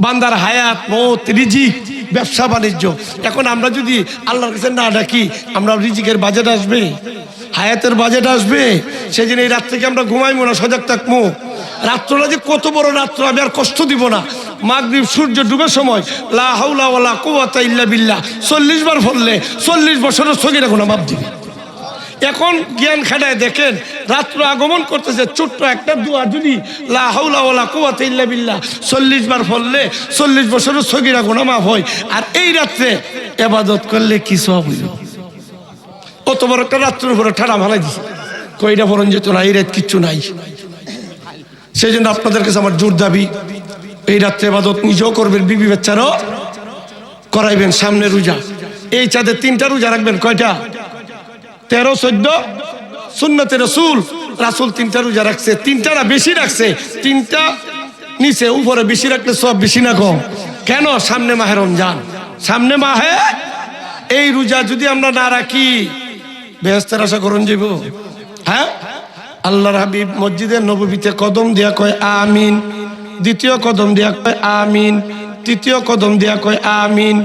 বান্দার হায়াত, মৌত, রিজিক, ব্যবসা বাণিজ্য। এখন আমরা যদি আল্লাহর কাছে না ডাকি, আমরা রিজিকের বাজেট আসবে, হায়াতের বাজেট আসবে। সেই জন্য এই রাত থেকে আমরা ঘুমাইবো না, সজাগ থাকবো। রাত্রটা যে কত বড় রাত্র, আমি আর কষ্ট দিব না। মাগরিব সূর্য ডুবের সময় লা হাওলা ওয়ালা কুওয়াতা ইল্লা বিল্লাহ 40 বার পড়লে 40 বছরের সগীরা গুনাহ মাফ দিবে। এখন জ্ঞান খাটায় দেখেন, রাত্র আগমন করতেছে, ছোট্ট একটা দোয়া যদি লা হাওলা ওয়ালা কুওয়াতা ইল্লা বিল্লাহ 40 বার পড়লে 40 বছরের সগীরা গুনাহ মাফ হয়। আর এই রাত্রে ইবাদত করলে কি সওয়াব হইল? কত বড় একটা রাত্রের উপরে ঠাড়া ভালাই দিছে, কইটা পরন যেত না, এই রাত কিচ্ছু নাই। সেই জন্য আপনাদের কাছে আমার জোর দাবি, এই রাত্রে ইবাদত নিজেও করবেন, বিবি বাচ্চারও করাইবেন। সামনে রোজা, এই চাঁদে 3টা রোজা রাখবেন। কয়টা? 13, 14 সুন্নতে রাসূল। রাসূল 3টা রোজা রাখছে, 3টা না বেশি রাখছে, 3টা নিচে উপরে বেশি রাখলে সব বেশি না কম? কেন? সামনে মাহে রমজান, সামনে মাহে এই রোজা যদি আমরা না রাখি বেহেশতের আশা করুন যাব? হ্যাঁ আল্লাহর হাবিব মসজিদের নববীতে কদম দিয়া কয় আমিন, দ্বিতীয় কদম দিয়া কয় আমিন, তৃতীয় কদম দিয়া কয় আমিন।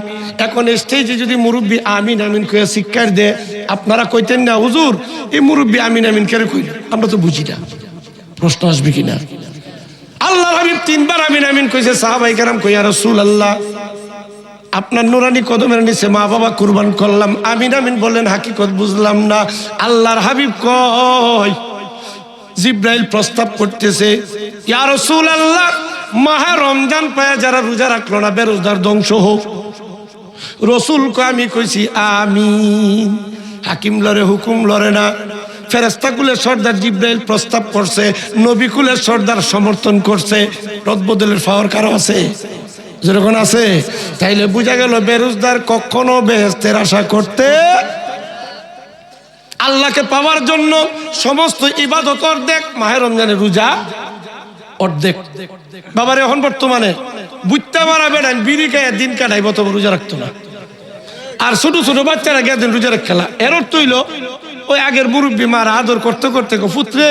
এখন স্টেজে যদি মুরব্বী আমিন আমিন কয়ে শিক্ষার দে, আপনারা কইতেন না হুজুর এই মুরব্বী আমিন আমিন কেন কইল? আমরা তো বুঝি না, প্রশ্ন আসবে কিনা? আল্লাহর হাবিব 3 বার আমিন আমিন কইছে। সাহাবায়ে কেরাম কই ইয়া রাসূলুল্লাহ আপনার নুরানি কদমের নিচে মা বাবা কুরবান করলাম, আমিন আমিন বললেন, হাকিকত বুঝলাম না। আল্লাহর হাবিব কয় জিব্রাইল প্রস্তাব করতেছে, ইয়া রাসূলুল্লাহ মাহে রমজান পায় যারা রোজা রাখলো না বেরোজগার ধ্বংস হোক। রসুল কয় আমি কইছি আমিন। হাকিম লড়ে হুকুম লড়ে না। ফেরেশতা কুলের সর্দার জিব্রাইল প্রস্তাব করছে, নবী কুলের সর্দার সমর্থন করছে। রদবদলের পাওয়ার কারো আছে? যেরকম আছে। তাইলে বোঝা গেল বেরোজগার কখনো বেহেশতের আশা করতে, আল্লাহকে পাওয়ার জন্য সমস্ত ইবাদত অর্ধেক, মাহে রমজানের রোজা অর্ধেক। বাবারে এখন বর্তমানে বুঝতে পারাবে না বিড়ি খায় দিন কাটাইব, তবে রোজা রাখতো না। আর ছোট ছোট বাচ্চারা গিয়ে দিন রোজা রাখ খেলা। এর অর্থ হইল ওই আগের মুরব্বী মার আদর করতে করতে পুত্রে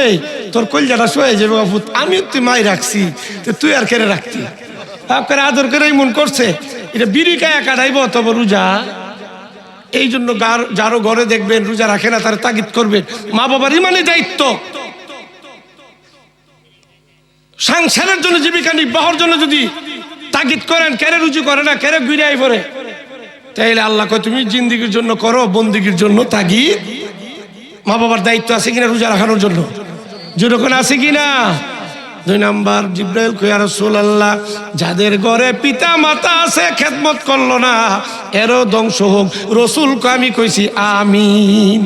তোর কলজাটা শোয়ে যাবে পুত, আমি তুই মাই রাখছি তুই আর কেড়ে রাখতি, আদর করে মন করছে এটা বিড়ি খায় কাটাইব তবে রোজা। এই জন্য যারও ঘরে দেখবেন রোজা রাখে না তার তাগিদ করবেন। মা বাবার ইমানি দায়িত্ব, সংসারের জন্য জীবিকা নির্বাহের জন্য যদি তাগিদ করেন, কেড়ে রুজু করে না, কেড়ে ঘুরে পড়ে, তাইলে আল্লাহ কয় তুমি জিন্দিগির জন্য করো, বন্দিগির জন্য তাগিদ। মা বাবার দায়িত্ব আছে কিনা রোজা রাখানোর জন্য? যেরকম আছে কিনা? 2 নাম্বার জিব্রাইল কয় ইয়া রাসূলুল্লাহ যাদের ঘরে পিতা মাতা আছে খেদমত করলো না এরও ধ্বংস হোক। রসুল কয় আমি কইছি আমিন।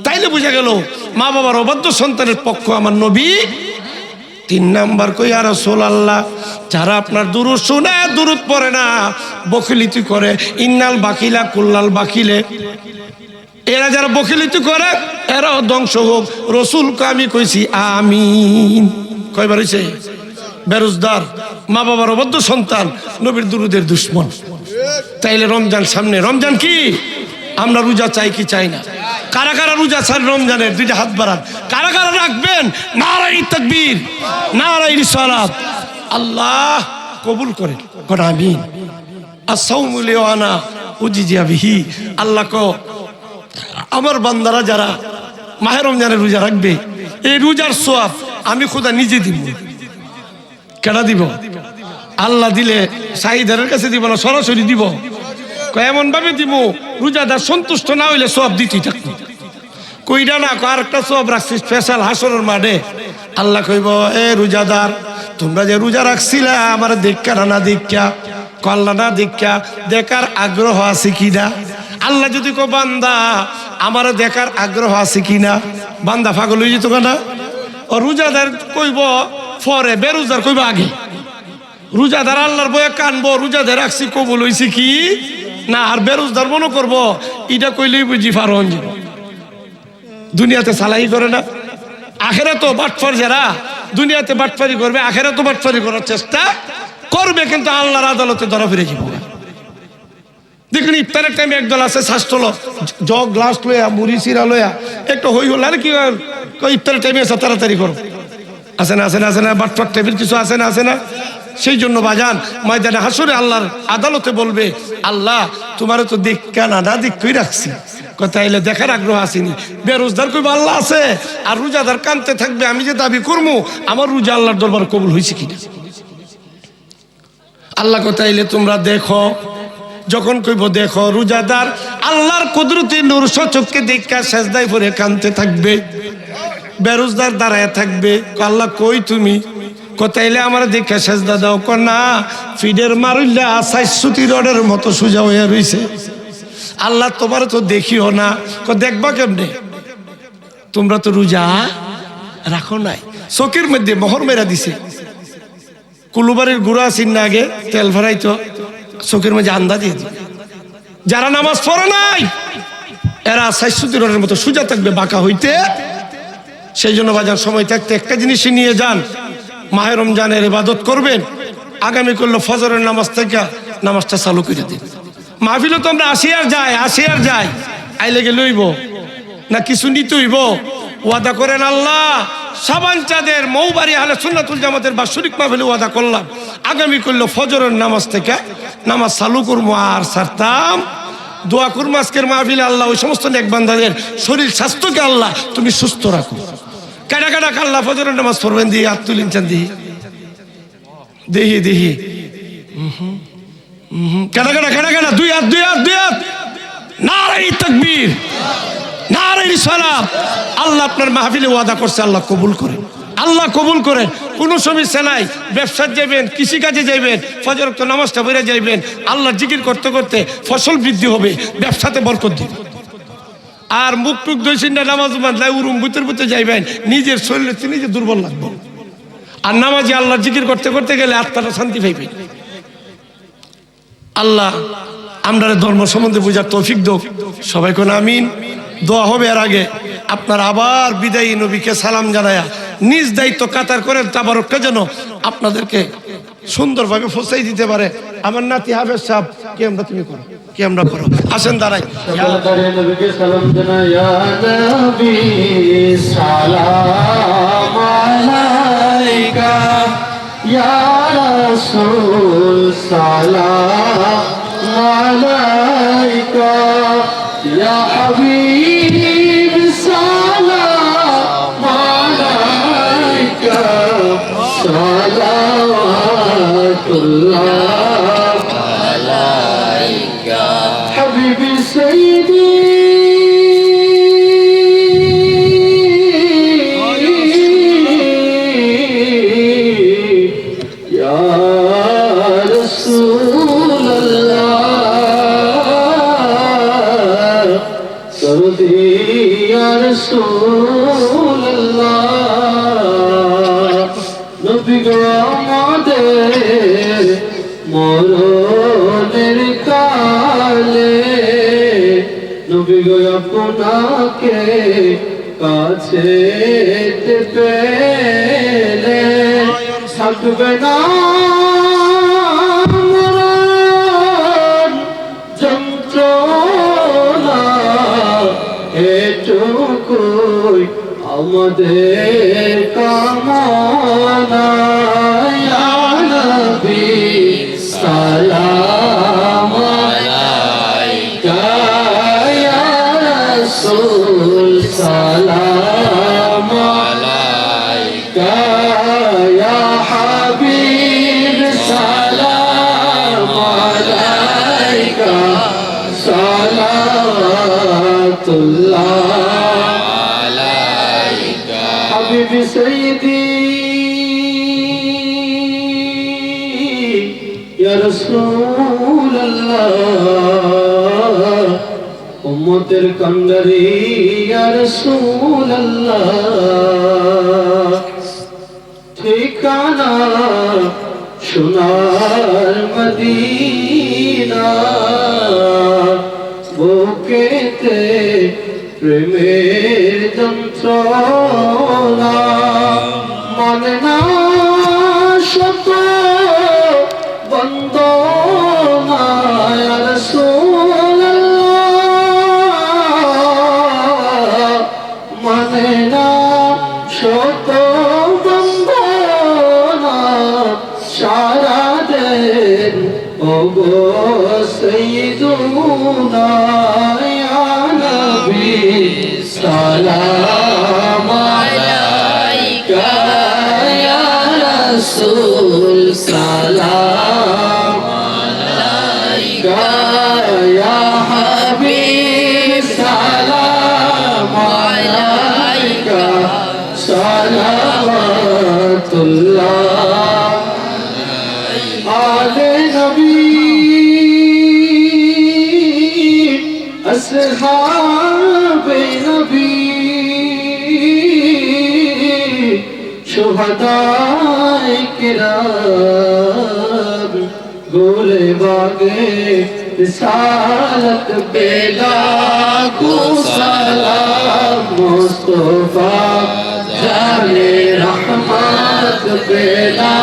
তাইলে বুঝা গেল মা বাবার অবাধ্য সন্তানের পক্ষ আমার নবী। 3 নাম্বার কই ইয়া রাসূলুল্লাহ যারা আপনার দুরূদ শুনে দুরূদ পড়ে না, বখিলিতি করে, ইন্নাল বাকিলা কুল্লাল বাকিলে, এরা যারা বখিলিতি করে এরাও ধ্বংস হোক। রসুল কয় আমি কইছি আমিন। কয়বার হইছে? বেরোজগার, মা বাবার অবাধ্য সন্তান, নবীর দুরূদের দুশমন। তাইলে রমজান সামনে। রমজান কি আমরা রোজা চাই কি চাই না? কারা কারা রোজা চান রমজানের? 2টা হাত বাড়ান। কারা কারা রাখবেন? নারায়ে তাকবীর, নারায়ে রিসালাত। আল্লাহ কবুল করেন, কোন আমিন। আস-সাওমু লিওয়ানা উজিজিয়া বিহি। আল্লাহ কো আমার বান্দারা যারা মাহে রমজানের রোজা রাখবে এই রোজার সওয়াব আমি খোদা নিজে দিব। কেডা দিব? আল্লাহ দিলে সাইদারের কাছে দিব না, সরাসরি দিব। এমন ভাবে দিব রোজাদার সন্তুষ্ট না হইলে সওয়াব দিতেই থাকবে। কইরা না আর একটা সওয়াব রাখছি স্পেশাল হাসরের মাঠে। আল্লাহ কইব এ রোজাদার তোমরা যে রোজা রাখছিলা আমার দেখা না দেখা, কল্লা না দেখা, দেখার আগ্রহ আছে কিনা? আল্লাহ যদি কো বান্দা আমার দেখার আগ্রহ আছে কিনা, বান্দা পাগল হয়ে যেত না। ও রোজাদার কইব পরে, বেরোজগার কইব আগে। রোজাদার আল্লাহর বয়ে কানবো রোজাদার রাখছি কবুল হইছে কি না, আর বেরোজগার মনে করবো এটা কইলেই বুঝি পারন। দুনিয়াতে সালাই করে না, আখেরাতেও বাটফার যারা দুনিয়াতে বাটফারি করবে আখেরাতেও বাটফারি করার চেষ্টা করবে, কিন্তু আল্লাহর আদালতে ধরা ফিরে যাবো। দেখুন ইফতারের টাইমে একদল আছে স্বাস্থ্য জগ গ্লাস লইয়া মুড়ি চিরা লইয়া একটু হই হল, আরে কি ইফতারের টাইমে আছে তাড়াতাড়ি করো। আছে না আছে না আছে না বাটফার টেবিল কিছু আছে না আছে না? সেই জন্য বাজান ময়দানে হাসরে আল্লাহর আদালতে বলবে আল্লাহ তোমার তো দেখা না দেখই রাখছি, কথা এলে দেখার আগ্রহ আসেনি। বেরোজগার কইব আল্লাহ আছে, আর রোজাদার কানতে থাকবে আমি যে দাবি করবো আমার রোজা আল্লাহর দরবার কবুল হয়েছে কিনা। আল্লাহ কথা এলে তোমরা দেখো, যখন কইব দেখো রোজাদার আল্লাহর কুদরতি নূর চোখকে দেখা সেজদায় পড়ে কানতে থাকবে, বেরোজগার দাঁড়ায় থাকবে। আল্লাহ কই তুমি? কোথাইলে আমার দেখা সেজদা দাও। না ফিডের মারুল্লা 400 রডের মতো সোজা হয়ে রইছে। আল্লাহ তোমার তো দেখিও না। দেখবা কেমনে? তোমরা তো রোজা রাখো নাই। চোখের মধ্যে মোহর মেরা দিছে। কুলুবাড়ির গুড়া চিন না আগে তেল ভরাইতো, চোখের মধ্যে আন্দা দিয়ে দিবে। যারা নামাজ পড়ে নাই এরা 400 রডের মতো সোজা থাকবে বাঁকা হইতে। সেই জন্য বাজার সময় থাকতে একটা জিনিসই নিয়ে যান, মাহে রমজানের ইবাদত করবেন। আগামী করলো ফজরের নামাজ থেকে নামাজটা চালু করে দিন। মাহফিলও তো আমরা আসি আর যাই আইলে গে লইব না কিছু নিতে হইব। ওয়াদা করেন আল্লাহ সাবান চাঁদের মৌবাড়ি আহলে সুন্নাতুল জামাতের বাৎসরিক মাহফিলে ওয়াদা করলাম, আগামী করলো ফজরের নামাজ থেকে নামাজ চালু করবো আর ছাড়তাম। দোয়া করবো আজকের মাহফিলে আল্লাহ ওই সমস্ত নেক বান্দাদের শরীর স্বাস্থ্যকে আল্লাহ তুমি সুস্থ রাখো। কাটা কাটা কাল্লা ফজরের নামাজ পড়বেন দিয়ে হাত তুলিন চান দিহি দেহি দেহি কাটা কাটা কাটা কাটা দুই হাত দুই হাত দুই হাত। নারায়ে তাকবীর, নারায়ে রিসালাত। আল্লাহ আপনার মাহফিলে ওয়াদা করছে, আল্লাহ কবুল করেন, আল্লাহ কবুল করেন। কোনো সমস্যা নাই, ব্যবসায় যাইবেন, কৃষিকাজে যাইবেন, ফজর তো নামাজটা পড়ে যাইবেন, আল্লাহ জিকির করতে করতে ফসল বৃদ্ধি হবে, ব্যবসাতে বরকত দিবে। আর মুখ টুক দইছিনা নামাজ বাঁধলাই উরুম বুতের বুতে যাইবেন, নিজের শরীরে নিজে দুর্বল লাগবে। আর নামাজে আল্লাহ জিকির করতে করতে গেলে আত্মাটা শান্তি পাইবেন। আল্লাহ আমরা ধর্ম সম্বন্ধে বোঝার তৌফিক দাও। সবাই কোন আমিন। দোয়া হবে এর আগে আপনার আবার বিদায়ী নবীকে সালাম জানায়া নিজ দায়িত্ব কাতার করে তাবারকটা যেন আপনাদেরকে সুন্দরভাবে পৌঁছাই দিতে পারে। আমার নাতি হাফেজ সাহেব কি আমরা তুমি করো, কি আমরা করো, আসেন দাঁড়াই। নবীকে সালাম জানাই, ইয়া নবী সালাম আলাইকা, ইয়া রাসূল সালাম আলাইকা, ইয়া হাবিব সালাম আলাইকা, সালাওয়াতুল্লাহ আলাইকা, হাবিবি সাইয়্যিদি নবী গো আমাদের মরণের কালে, নবী গো আপনাকে কাছে পেলে থাকবে না মরণ যন্ত্রণা, এটুকুই আমাদের কামনা। ইয়া নবী সালাম আলাইকা, ইয়া রাসূল সালাম আলাইকা, ইয়া হাবিব সালাম আলাইকা, সালাওয়াতুল্লাহ হাবিবি সাইয়্যিদি ইয়া রাসূলুল্লাহ, উম্মতের কান্ডারি ইয়া রাসূলুল্লাহ, ঠিকানা সোনার মদিনা, বুকেতে প্রেমের যন্ত্রণা, মানে না শত বন্দনা, ইয়া রাসূলুল্লাহ, মানে না শত বন্দনা, সারা দেন ওগো সাইয়্যিদুনা, ইয়া নবী সালাম আলাইকা, ইয়া রাসূল সালাম আলাইকা, ইয়া হাবিব সালাম আলাইকা, সালাওয়াতুল্লাহ আলে নবী আসহাবে নবী শুহাদায়ে কিরাম গোলে বাগে रिसालत बेला को सलाम मुस्तफा जाने रहमत बेला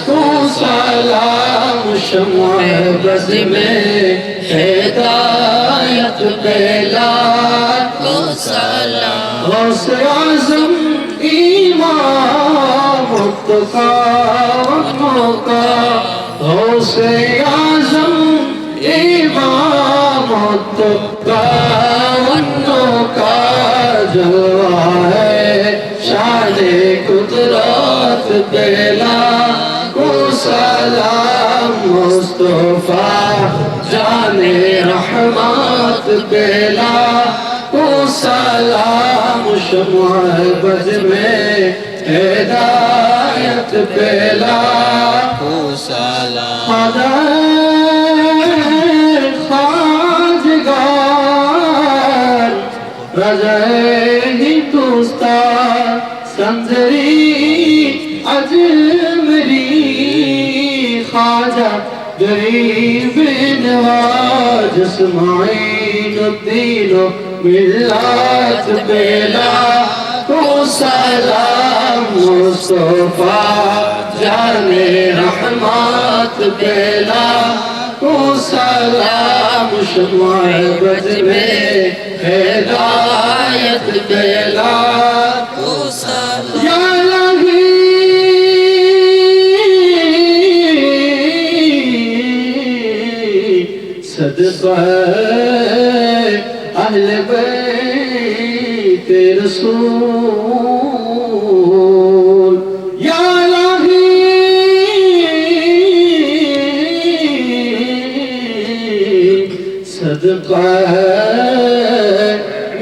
को सलाम शम्अ बज़ में हिदायत बेला को सलाम गौस आज़म ईमान का का गौसे आज़म इमाम का जलवा है शाने कुदरत बेला को सलाम मुस्तफा जाने रहमत बेला को सलाम शम्अ बज़ में हिदायत बेला को सलाम खाजगार रज़ाए तुस्ता संजरी अजमरी ख्वाजा गरीब नवाज इस्माइल मिल्लत बेला को सलाम मुस्तफा जाने रहमत बेला को सलाम शम्अ बज़ में हिदायत बेला को सलाम या सदक़ा अहले बैत रसूल या इलाही सदक़ा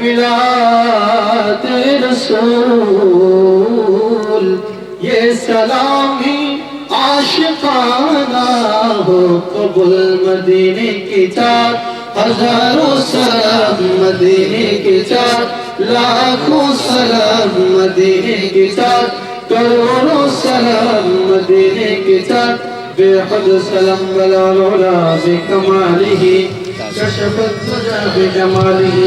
मिलाद रसूल ये सलामी आशिकाना हो कबूल मदीने की चार हजारों सलाम मदीने की चार लाखों सलाम मदीने की चार करोड़ों सलाम मदीने की चार बेहद सलाम बलालोला बिकमालिही कशफत तुजा बिजमालिही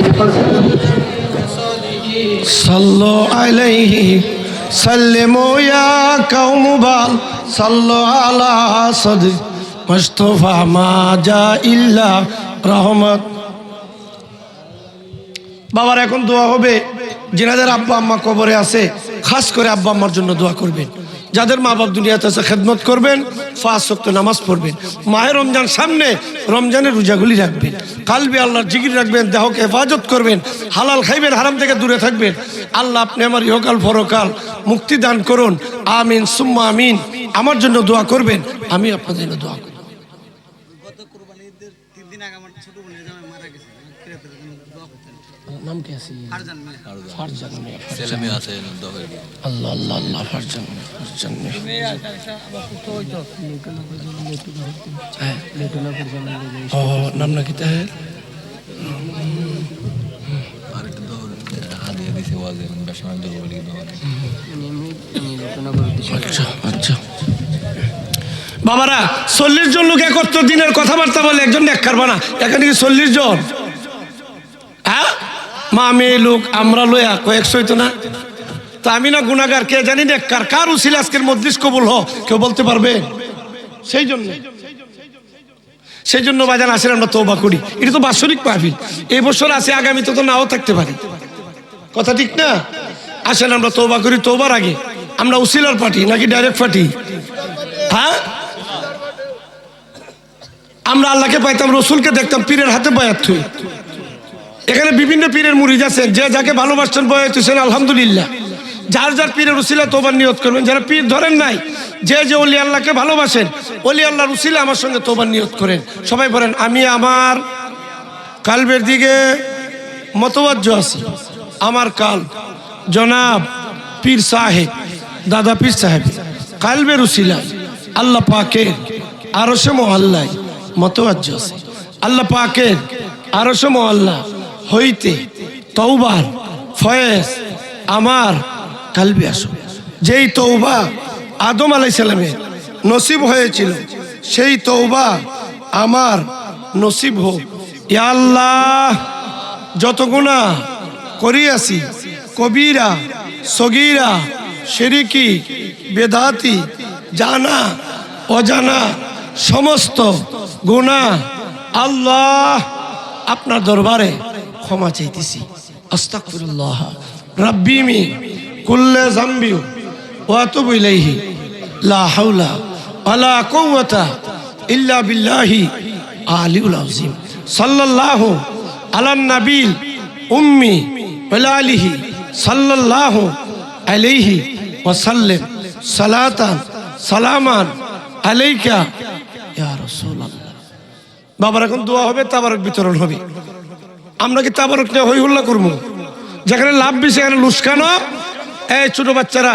सल्लो अलैहि सल्लिमो या कौम बाल सल्लो अला सद मुस्तफा मा जा इल्ला रहमत। বাবার এখন দোয়া হবে যিনাদের আব্বা আম্মা কবরে আছে, খাস করে আব্বা আম্মার জন্য দোয়া করবেন। যাদের মা বাপ দুনিয়াতে আছে খেদমত করবেন, 5 ওয়াক্ত নামাজ পড়বেন, মাহে রমজান সামনে, রমজানের রোজাগুলি রাখবেন, কালবে আল্লাহর জিকির রাখবেন, দেহকে হেফাজত করবেন, হালাল খাইবেন, হারাম থেকে দূরে থাকবেন। আল্লাহ আপনি আমার ইহকাল পরকাল মুক্তি দান করুন, আমিন সুম্মা আমিন। আমার জন্য দোয়া করবেন, আমি আপনাদের জন্য দোয়া করব। নাম কি আছে? ফারজান মিয়া। ছেলে মেয়ে আছে আল্লাহ আল্লাহ আল্লাহ ফারজান মিয়া। ও নাম না কিতা है আচ্ছা আচ্ছা। বাবারা 40 জন লোক একত্র দিনের কথাবার্তা বলে একজন নেককার বানা, এখানে কি 40 জন? হ্যাঁ, মা মেয়ে লোক আমরা লইয়া কয়েকশো হইতো না? তো আমি না গুনাহগার, কে জানি নেককার, কার উসিলা আজকের মজলিস কবুল হ, কেউ বলতে পারবে? সেই জন্য বাজান আসেন আমরা তওবা করি। এটা তো বাৎসরিক মাহফিল, এই বছর আছে, আগামীতে তো নাও থাকতে পারি, কথা ঠিক না? আসেন আমরা তওবা করি। তওবার আগে আমরা উসিলার পার্টি নাকি ডাইরেক্ট পার্টি? হ্যাঁ, আমরা আল্লাহকে পাইতাম, রসুলকে দেখতাম, পীরের হাতে বায়াত হই। এখানে বিভিন্ন পীরের মুরিদ আছেন, যে যাকে ভালোবাসছেন বয়াত হইছেন, আলহামদুলিল্লাহ। যার যার পীরের উসিলা তওবার নিয়ত করবেন। যারা পীর ধরেন নাই, যে যে ওলি আল্লাহকে ভালোবাসেন, ওলি আল্লাহর উসিলা আমার সঙ্গে তওবার নিয়ত করেন। সবাই বলেন, আমি আমার কালবের দিকে মতওয়াজ্জ আছি। আমার কাল জনাব পীর সাহেব, দাদা পীর সাহেব কালবের উসিলা আল্লাহ পাকের আরশে মুআল্লায় মতওয়াজ্জ আছে। আল্লাহ পাকের আরশে মুআল্লা হইতে তওবার ফয়েজ আমার কালবে আসো। যেই তওবা আদম আলাইহিস সালামের নসিব হয়েছিল, সেই তওবা আমার নসিব হোক। ইয়া আল্লাহ, যত গুনাহ করিয়াছি, কবিরা সগীরা শিরকি বেদাতি জানা অজানা সমস্ত গুনাহ আল্লাহ আপনার দরবারে ক্ষমা চাইতেছি। আস্তাগফিরুল্লাহ রাব্বি মিন কুল্লি যামবি ওয়া আতুবু ইলাইহি লা হাওলা ওয়ালা কুওয়াতা ইল্লা বিল্লাহি আলিউল আযীম। সাল্লাল্লাহু আলান নাবিল উম্মি ওয়া আলিহি সাল্লাল্লাহু আলাইহি ওয়াসাল্লাম সালাতান সালামান আলাইকা ইয়া রাসূলুল্লাহ। বাবার এখন দোয়া হবে, তাবারক বিতরণ হবে। আমরা কি তাবারক নিয়ে হই হুল্লা করবো? যেখানে লাভ বেশি সেখানে লুস্কানো। এই ছোট বাচ্চারা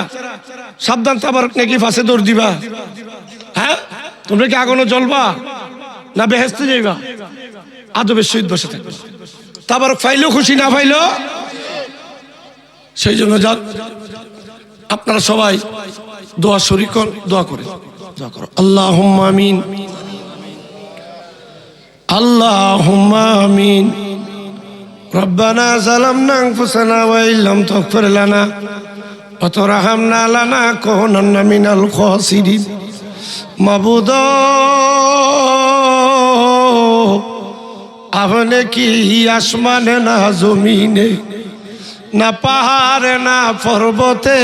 সাবধান, তাবারক নিয়ে কি ফাঁসে দৌড় দিবা? হ্যাঁ, তোমরা কি আগুনে জ্বলবা না বেহেশতে যাইবা? আদবের সহিত বসে থাকবে। তাবারক ফাইলো খুশি, না ফাইলো সেই জন্য যাক আপনারা সবাই দোয়া শরীক দোয়া করে দোয়া করো। আল্লাহুম্মা আমিন, আল্লাহুম্মা আমিন। রব্বানা যালামনা আনফুসানা ওয়া ইল্লাম তাগফির লানা ওয়া তারহামনা লানাকুনান্না মিনাল খাসিরিন। মাবুদ, আপনি কি আসমানে না জমিনে না পাহাড়ে না পর্বতে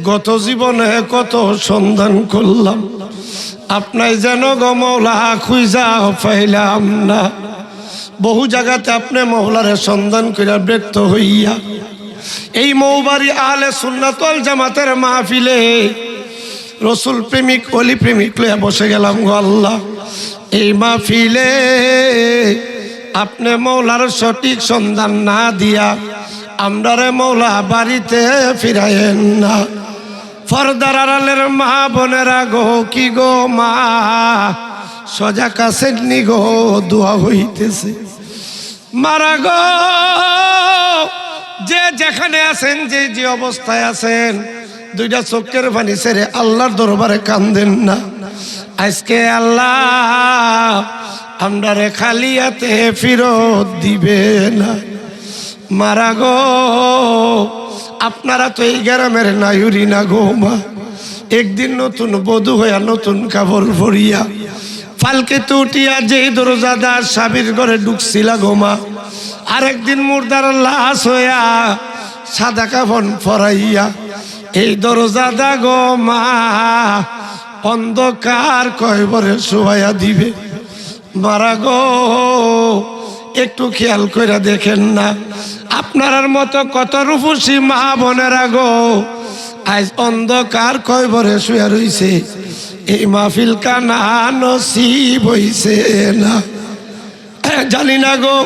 গত জীবনে কত সন্ধান করলাম, আপনাই যেন গো মৌলা খুঁজা পাইলাম না। বহু জায়গাতে আপনি মৌলারে সন্ধান কইরা ব্যক্ত হইয়া এই মৌবাড়ি আহলে সুন্নাত ওয়াল জামাতের মাহফিলে রসুল প্রেমিক অলি প্রেমিক লইয়া বসে গেলাম গো আল্লাহ। এই মাহফিলে আপনি মৌলার সঠিক সন্ধান না দিয়া আমরারে মৌলা বাড়িতে ফিরায়েন না। পর্দার আড়ালের মা বোনেরা গো, কি গো মা সজা কাছে নি গো, দোয়া হইতেছে। মারা গো, যে যেখানে আছেন, যে যে অবস্থায় আছেন, দুইটা চোখের পানি ছেড়ে আল্লাহর দরবারে কান্দেন না। আজকে আল্লাহ আমরারে খালি হাতে ফিরত দিবে না। মারা গো, আপনারা তো এই গ্রামের নায়ুরি না গো মা। একদিন নতুন বধূ হইয়া নতুন কাপড় পরিয়া পালকে তো উঠিয়া যে দরজাদার স্বামীর ঘরে ঢুকছিলা গো মা, আরেকদিন মুর্দার লাশ হইয়া সাদা কাফন পরাইয়া এই দরজাদা গো মা অন্ধকার কয়বরে শোয়া দিবে। মারা গো, একটু খেয়াল করে দেখেন না, আপনার মতো কত রূপসী মা বোনেরা গো আজ অন্ধকার কয়বরে শুয়ে রইছে। এই মাহফিল কানা নসিব হইছে না। জানি না গো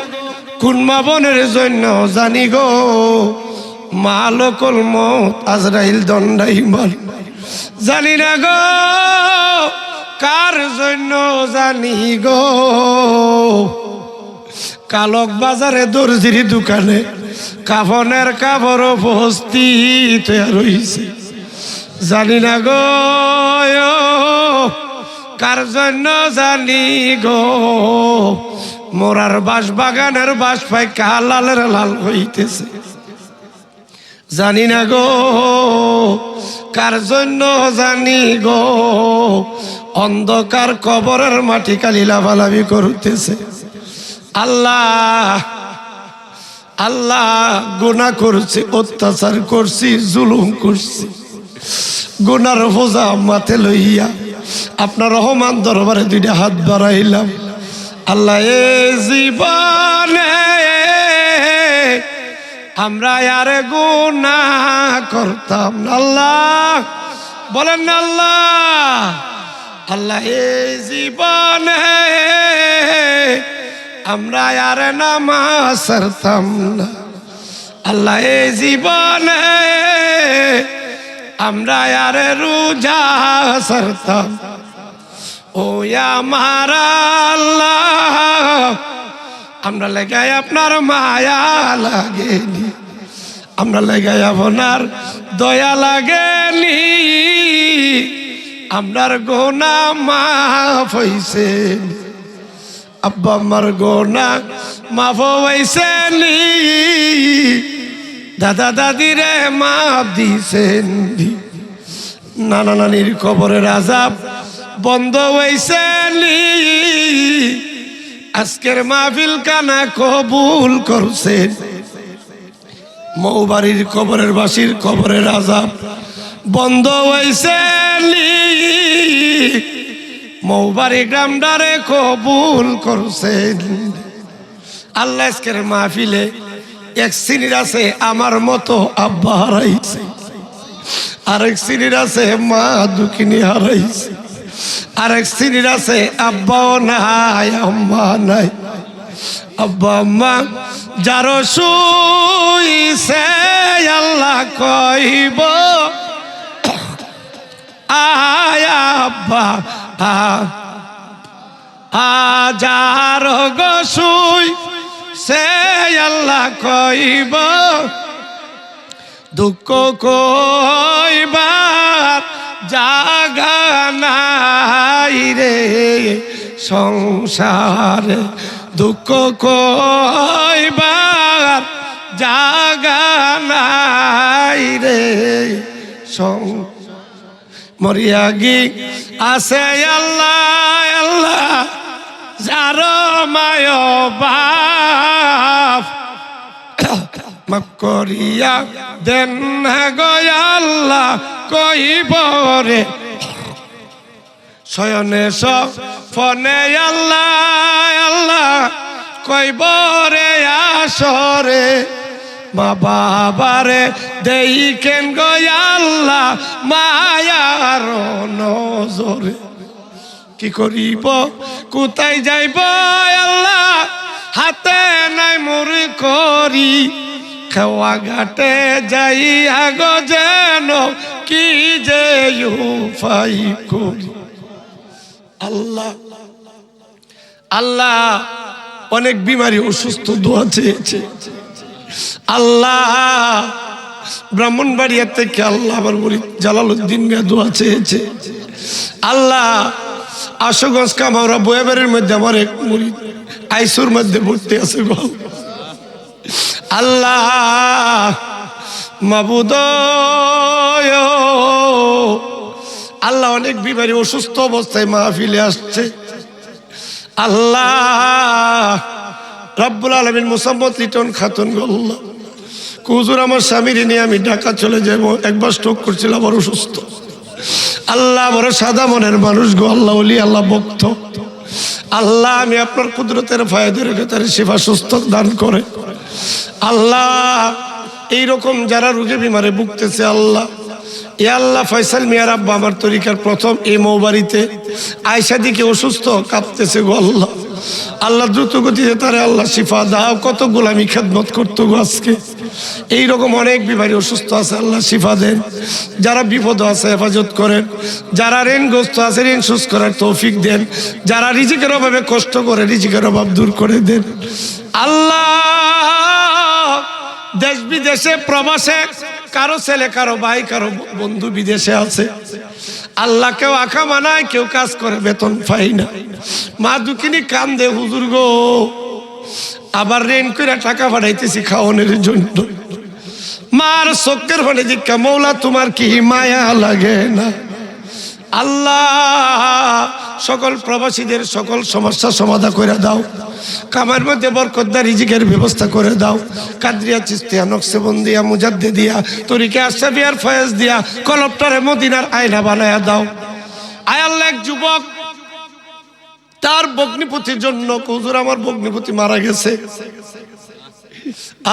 কোন মা বোনের জন্য, জানি গো মালকুল মউত আজরাইল দণ্ডাইমান। জানি না গো কার জন্য, জানি গো কালক বাজারে দর্জির দোকানে কাফনের কাপড় উপস্থিত রইছে। জানি না গো কার জন্য, জানি গো মোরার বাস বাগানের বাস পাই লালের লাল হইতেছে। জানি না গো কার জন্য, জানি গো অন্ধকার কবরের মাটি কালি লাভালাভি করতেছে। আল্লাহ আল্লাহ, গুনাহ করছি, অত্যাচার করছি, জুলুম করছি, গুনার বোঝা মাথে লইয়া আপনার রহমান দরবারে দুইটা হাত বাড়াইলাম। আল্লাহ, এ জীবনে আমরা আরে গুনাহ করতাম না। আল্লাহ বলেন না আল্লাহ, আল্লাহ এই জীবনে আমরা আরে নামাজ ছাড়তাম না। আল্লাহ এই জীবনে আমরা আরে রোজা ছাড়তাম। ও আমার আল্লাহ, আমরা লাগাই আপনার মায়া লাগেনি, আমরা লাগাই আপনার দয়া লাগেনি, আপনার গুনাহ মাফ হইছে। আব্বা আমার গুনাহ মাফ হইছে নি, দাদা দাদিরে মাফ দিছেন, নানা নানির কবরের আযাব বন্ধ হইছে নি, আজকের মাহফিল কানা কবুল করছেন। মৌবাড়ির কবরের বাসির কবরের আযাব বন্ধ হইছে মৌবাড়ি গ্রামডারে কবুল করছেন। আল্লাহ আজকের মাহফিলে এক শ্রেণীর আছে আমার মতো আব্বা হারাইছে, আরেক শ্রেণীর আছে মা দুঃখিনী হারাইছে, আরেক শ্রেণীর আছে আব্বাও নাই আম্মা নাই। আব্বা আম্মা যার শুইছে আল্লাহ কইব আয় আব্বা যার গো শুই সে আল্লাহ কইব দুঃখ কইবার জাগা নাই রে সংসারে, দুঃখ কইবার জাগা নাই রে মরিয়া গি আছে আল্লাহ আল্লাহ যার মায় বাপ মাফ করিয়া দেন গো আল্লাহ কইব রে শয়নে ফনে আল্লাহ আল্লাহ কইব রে আসরে মা বাবারে দেই কেন গো আল্লাহ মায়ার নজরে। কি করিব কোথায় যাইব আল্লাহ হাতে নাই মুড়ি করি খাওয়া ঘাটে যাই আগো যেন কি যে উপায় করি। আল্লাহ আল্লাহ অনেক বিমারি অসুস্থ দোয়া চেয়েছে আল্লাহ। ব্রাহ্মণবাড়িয়া থেকে আল্লাহ আমার মুরিদ জালালউদ্দিন মিয়া দোয়া চেয়েছে আল্লাহ। আশুগঞ্জ কামাওরা বয়াবাড়ির মধ্যে আমার এক মুরিদ আইসুর মধ্যে ভর্তি আছে গো আল্লাহ। মাবুদ আল্লাহ অনেক বিমারি অসুস্থ অবস্থায় মাহফিলে আসছে আল্লাহ। রব্বুল আলামিন মুসাম্মত লিটন খাতুন গো আল্লাহ হুজুর আমার স্বামীর নিয়ে আমি ঢাকা চলে যাব, একবার স্ট্রোক করছিল আবার অসুস্থ আল্লাহ। বড় সাদা মনের মানুষ গো আল্লাহ, ওলি আল্লাহ ভক্ত আল্লাহ। আমি আপনার কুদরতের ফায়দা রেখে তার সেবা সুস্থ দান করে আল্লাহ। এইরকম যারা রোগে বিমারে ভুগতেছে আল্লাহ, এ আল্লাহ ফয়সাল মিয়ার আব্বা আমার তরিকার প্রথম এই মৌবাড়িতে আয়সা দিকে অসুস্থ কাঁপতেছে গো আল্লাহ। আল্লাহ দ্রুত গতিতে তারে আল্লাহ শিফা দাও। কত গোলামি খেদমত করতো গো আজকে। এইরকম অনেক বিমারি অসুস্থ আছে আল্লাহ শিফা দেন। যারা বিপদ আছে হেফাজত করেন, যারা ঋণগ্রস্ত আছে ঋণ শোধ করার তৌফিক দেন, যারা রিজিকের অভাবে কষ্ট করে রিজিকের অভাব দূর করে দেন আল্লাহ। দেশ বিদেশে প্রবাসে কারো ছেলে কারো ভাই কারো বন্ধু বিদেশে আছে আল্লাহ। কেউ আঁকা মানায়, কেউ কাজ করে বেতন পাই না। মা দুঃখিনী কান্দে হুজুর গো, আবার ঋণ করে টাকা পাঠাইতেছি খাওয়ানোর জন্য। মার চোখের পানি দীক্ষা মৌলা তোমার কি মায়া লাগে না আল্লাহ। সকল প্রবাসীদের সকল সমস্যা সমাধান করে দাও। কামার মধ্যে বরকতদার রিজিকের ব্যবস্থা করে দাও। কাদরিয়া চিস্তিয়া নকশবন্দিয়া মুজাদ্দিদিয়া তরিকা আশরাফিয়ার ফয়েজ দিয়া কলবটারে মদিনার আয়না বানায়া দাও। আয় আল্লাহ, এক যুবক তার ভগ্নিপতির জন্য, হুজুর আমার ভগ্নিপতি মারা গেছে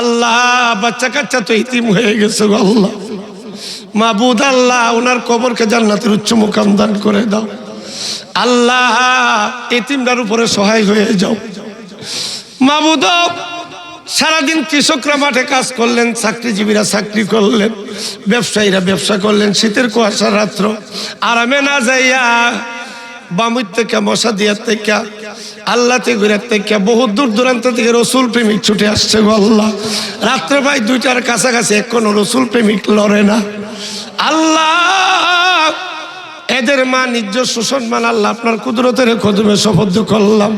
আল্লাহ। বাচ্চা কাচ্চা তো ইতিম হয়ে গেছে গো আল্লাহ। মাবুদ আল্লাহ, ওনার কবরকে জান্নাতের উচ্চ মুকাম দান করে দাও আল্লাহ। এতিমটার উপরে সহায় হয়ে যাও মাবুদ। সারাদিন কৃষকরা মাঠে কাজ করলেন, চাকরিজীবীরা চাকরি করলেন, ব্যবসায়ীরা ব্যবসা করলেন। শীতের কুয়াশার রাত্র আরামে না যাইয়া বামুর থেকে মশা দিয়ার থেকে আল্লাহ তেগুরার থেকে বহু দূর দূরান্ত থেকে রসুল প্রেমিক ছুটে আসছে গো আল্লাহ। রাত্রে প্রায় 2টার কাছাকাছি এখনো রসুল প্রেমিক লড়ে না আল্লাহ। এদের মা নিজস্ব সম্মান আল্লাহ আপনার কুদরতের কদমে শপথ করলাম।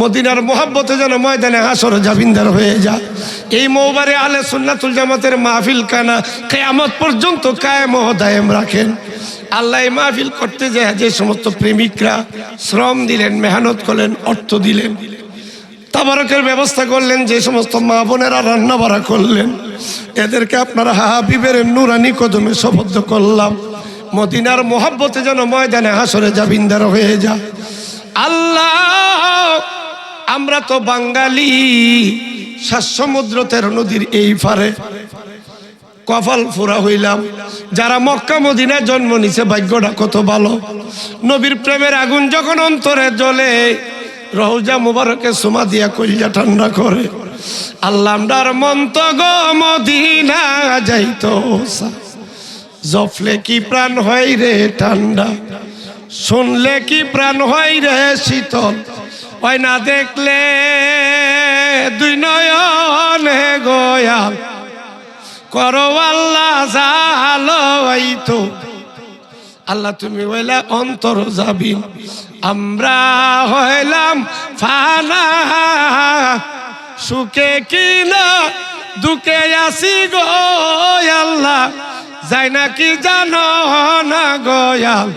মদিনার মোহাব্বতে যেন ময়দানে হাসরে জাবিন্দার হয়ে যায়। এই মৌবারে আলে সুন্নাতুল জামাতের মাহফিল কানা কিয়ামত পর্যন্ত কায়েম ও দায়েম রাখেন আল্লাহ। এই মাহফিল করতে যায় যে সমস্ত প্রেমিকরা শ্রম দিলেন, মেহনত করলেন, অর্থ দিলেন, তাবারকের ব্যবস্থা করলেন, যে সমস্ত মা বোনেরা রান্না বাড়া করলেন, এদেরকে আপনারা হাবিবের নুরানি কদমে শপথ করলাম। মদিনার মোহাব্বতে যেন ময়দানে হাসরে জাবিনদার হয়ে যায়। আল্লাহ, আমরা তো বাঙালি, 7 সমুদ্র 13 নদীর এই পারে কপাল ফুরা হইলাম। যারা মক্কা মদিনায় জন্ম নিছে ভাগ্যটা কত ভালো। নবীর প্রেমের আগুন যখন অন্তরে জ্বলে, রওজা মুবারকে সুমা দিয়া কলিজা ঠান্ডা করে। আল্লাহ আমরার মন তো গো মদিনা যাইতো, জফলে কি প্রাণ হয় রে ঠান্ডা, শুনলে কি প্রাণ হয় রে শীতল, ওই না দেখলে দুই নয়নে গোয়াল, করো আল্লাহ জালো তো। আল্লাহ তুমি হইলা অন্তর যাবিন, আমরা হইলাম ফানা, সুখে কিনা দুঃখে আসি গো আল্লাহ, যাই নাকি জানো না গোয়াল,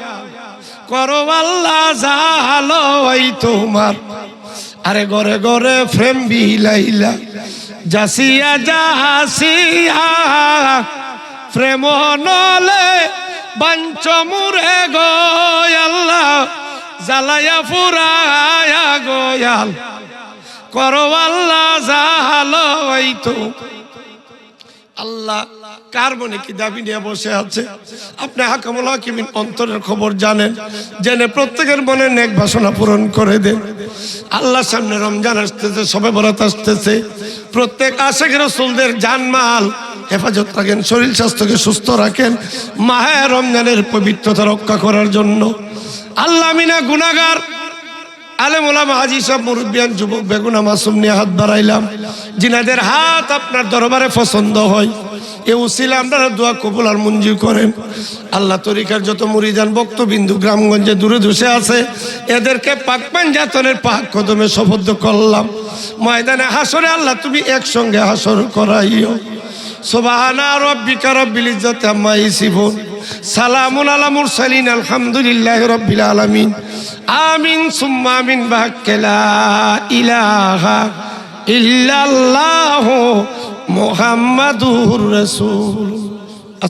করো আল্লাহ জালো তোমার। আরে ঘরে ঘরে প্রেম বিলাইলা, জাসিয়া জাসিয়া প্রেম নলে বাঞ্চ মুরে গোয়াল্লাহ, জ্বালায়া ফুরায়া গোয়াল, করো আল্লাহ জালো তো। আল্লাহ কার মনে কি দাবি নিয়ে বসে আছে? আপনি হাকামুল হাকিমিন অন্তরের খবর জানেন, জেনে প্রত্যেকের মনে নেক বাসনা পূরণ করে দেন। আল্লাহ সামনে রমজান আসতেছে, শবে বরাত আসতেছে, প্রত্যেক আশিক রাসূলদের জানমাল হেফাজত রাখেন, শরীর স্বাস্থ্যকে সুস্থ রাখেন, মাহে রমজানের পবিত্রতা রক্ষা করার জন্য। আল্লাহ মিনা গুনাহগার আলেম ওলামা হাজি সব মুরব্বিয়ান যুবক বেগুনা মাসুম নিয়ে হাত বাড়াইলাম, জিনাদের হাত আপনার দরবারে পছন্দ হয়, এ উসিলা আপনারা দোয়া কবুল আর মঞ্জুর করেন। আল্লাহ তরিকার যত মুরিদান ভক্তবিন্দু গ্রামগঞ্জে দূরে দূরে আছে, এদেরকে পাক পাঞ্জাতনের পাক কদমে শপথ করলাম, ময়দানে হাসরে আল্লাহ তুমি একসঙ্গে হাসর করাইও। সুবহানা রাব্বিকা রাব্বিল ইজ্জাতি আম্মা ইয়াসিফুন, সালামুন আলা মুরসালিন, আলহামদুলিল্লাহি রাব্বিল আলামিন। আমিন সুম্মা আমিন। বাহাক্কে লা ইলাহা ইল্লাল্লাহু মুহাম্মাদুর রাসূল।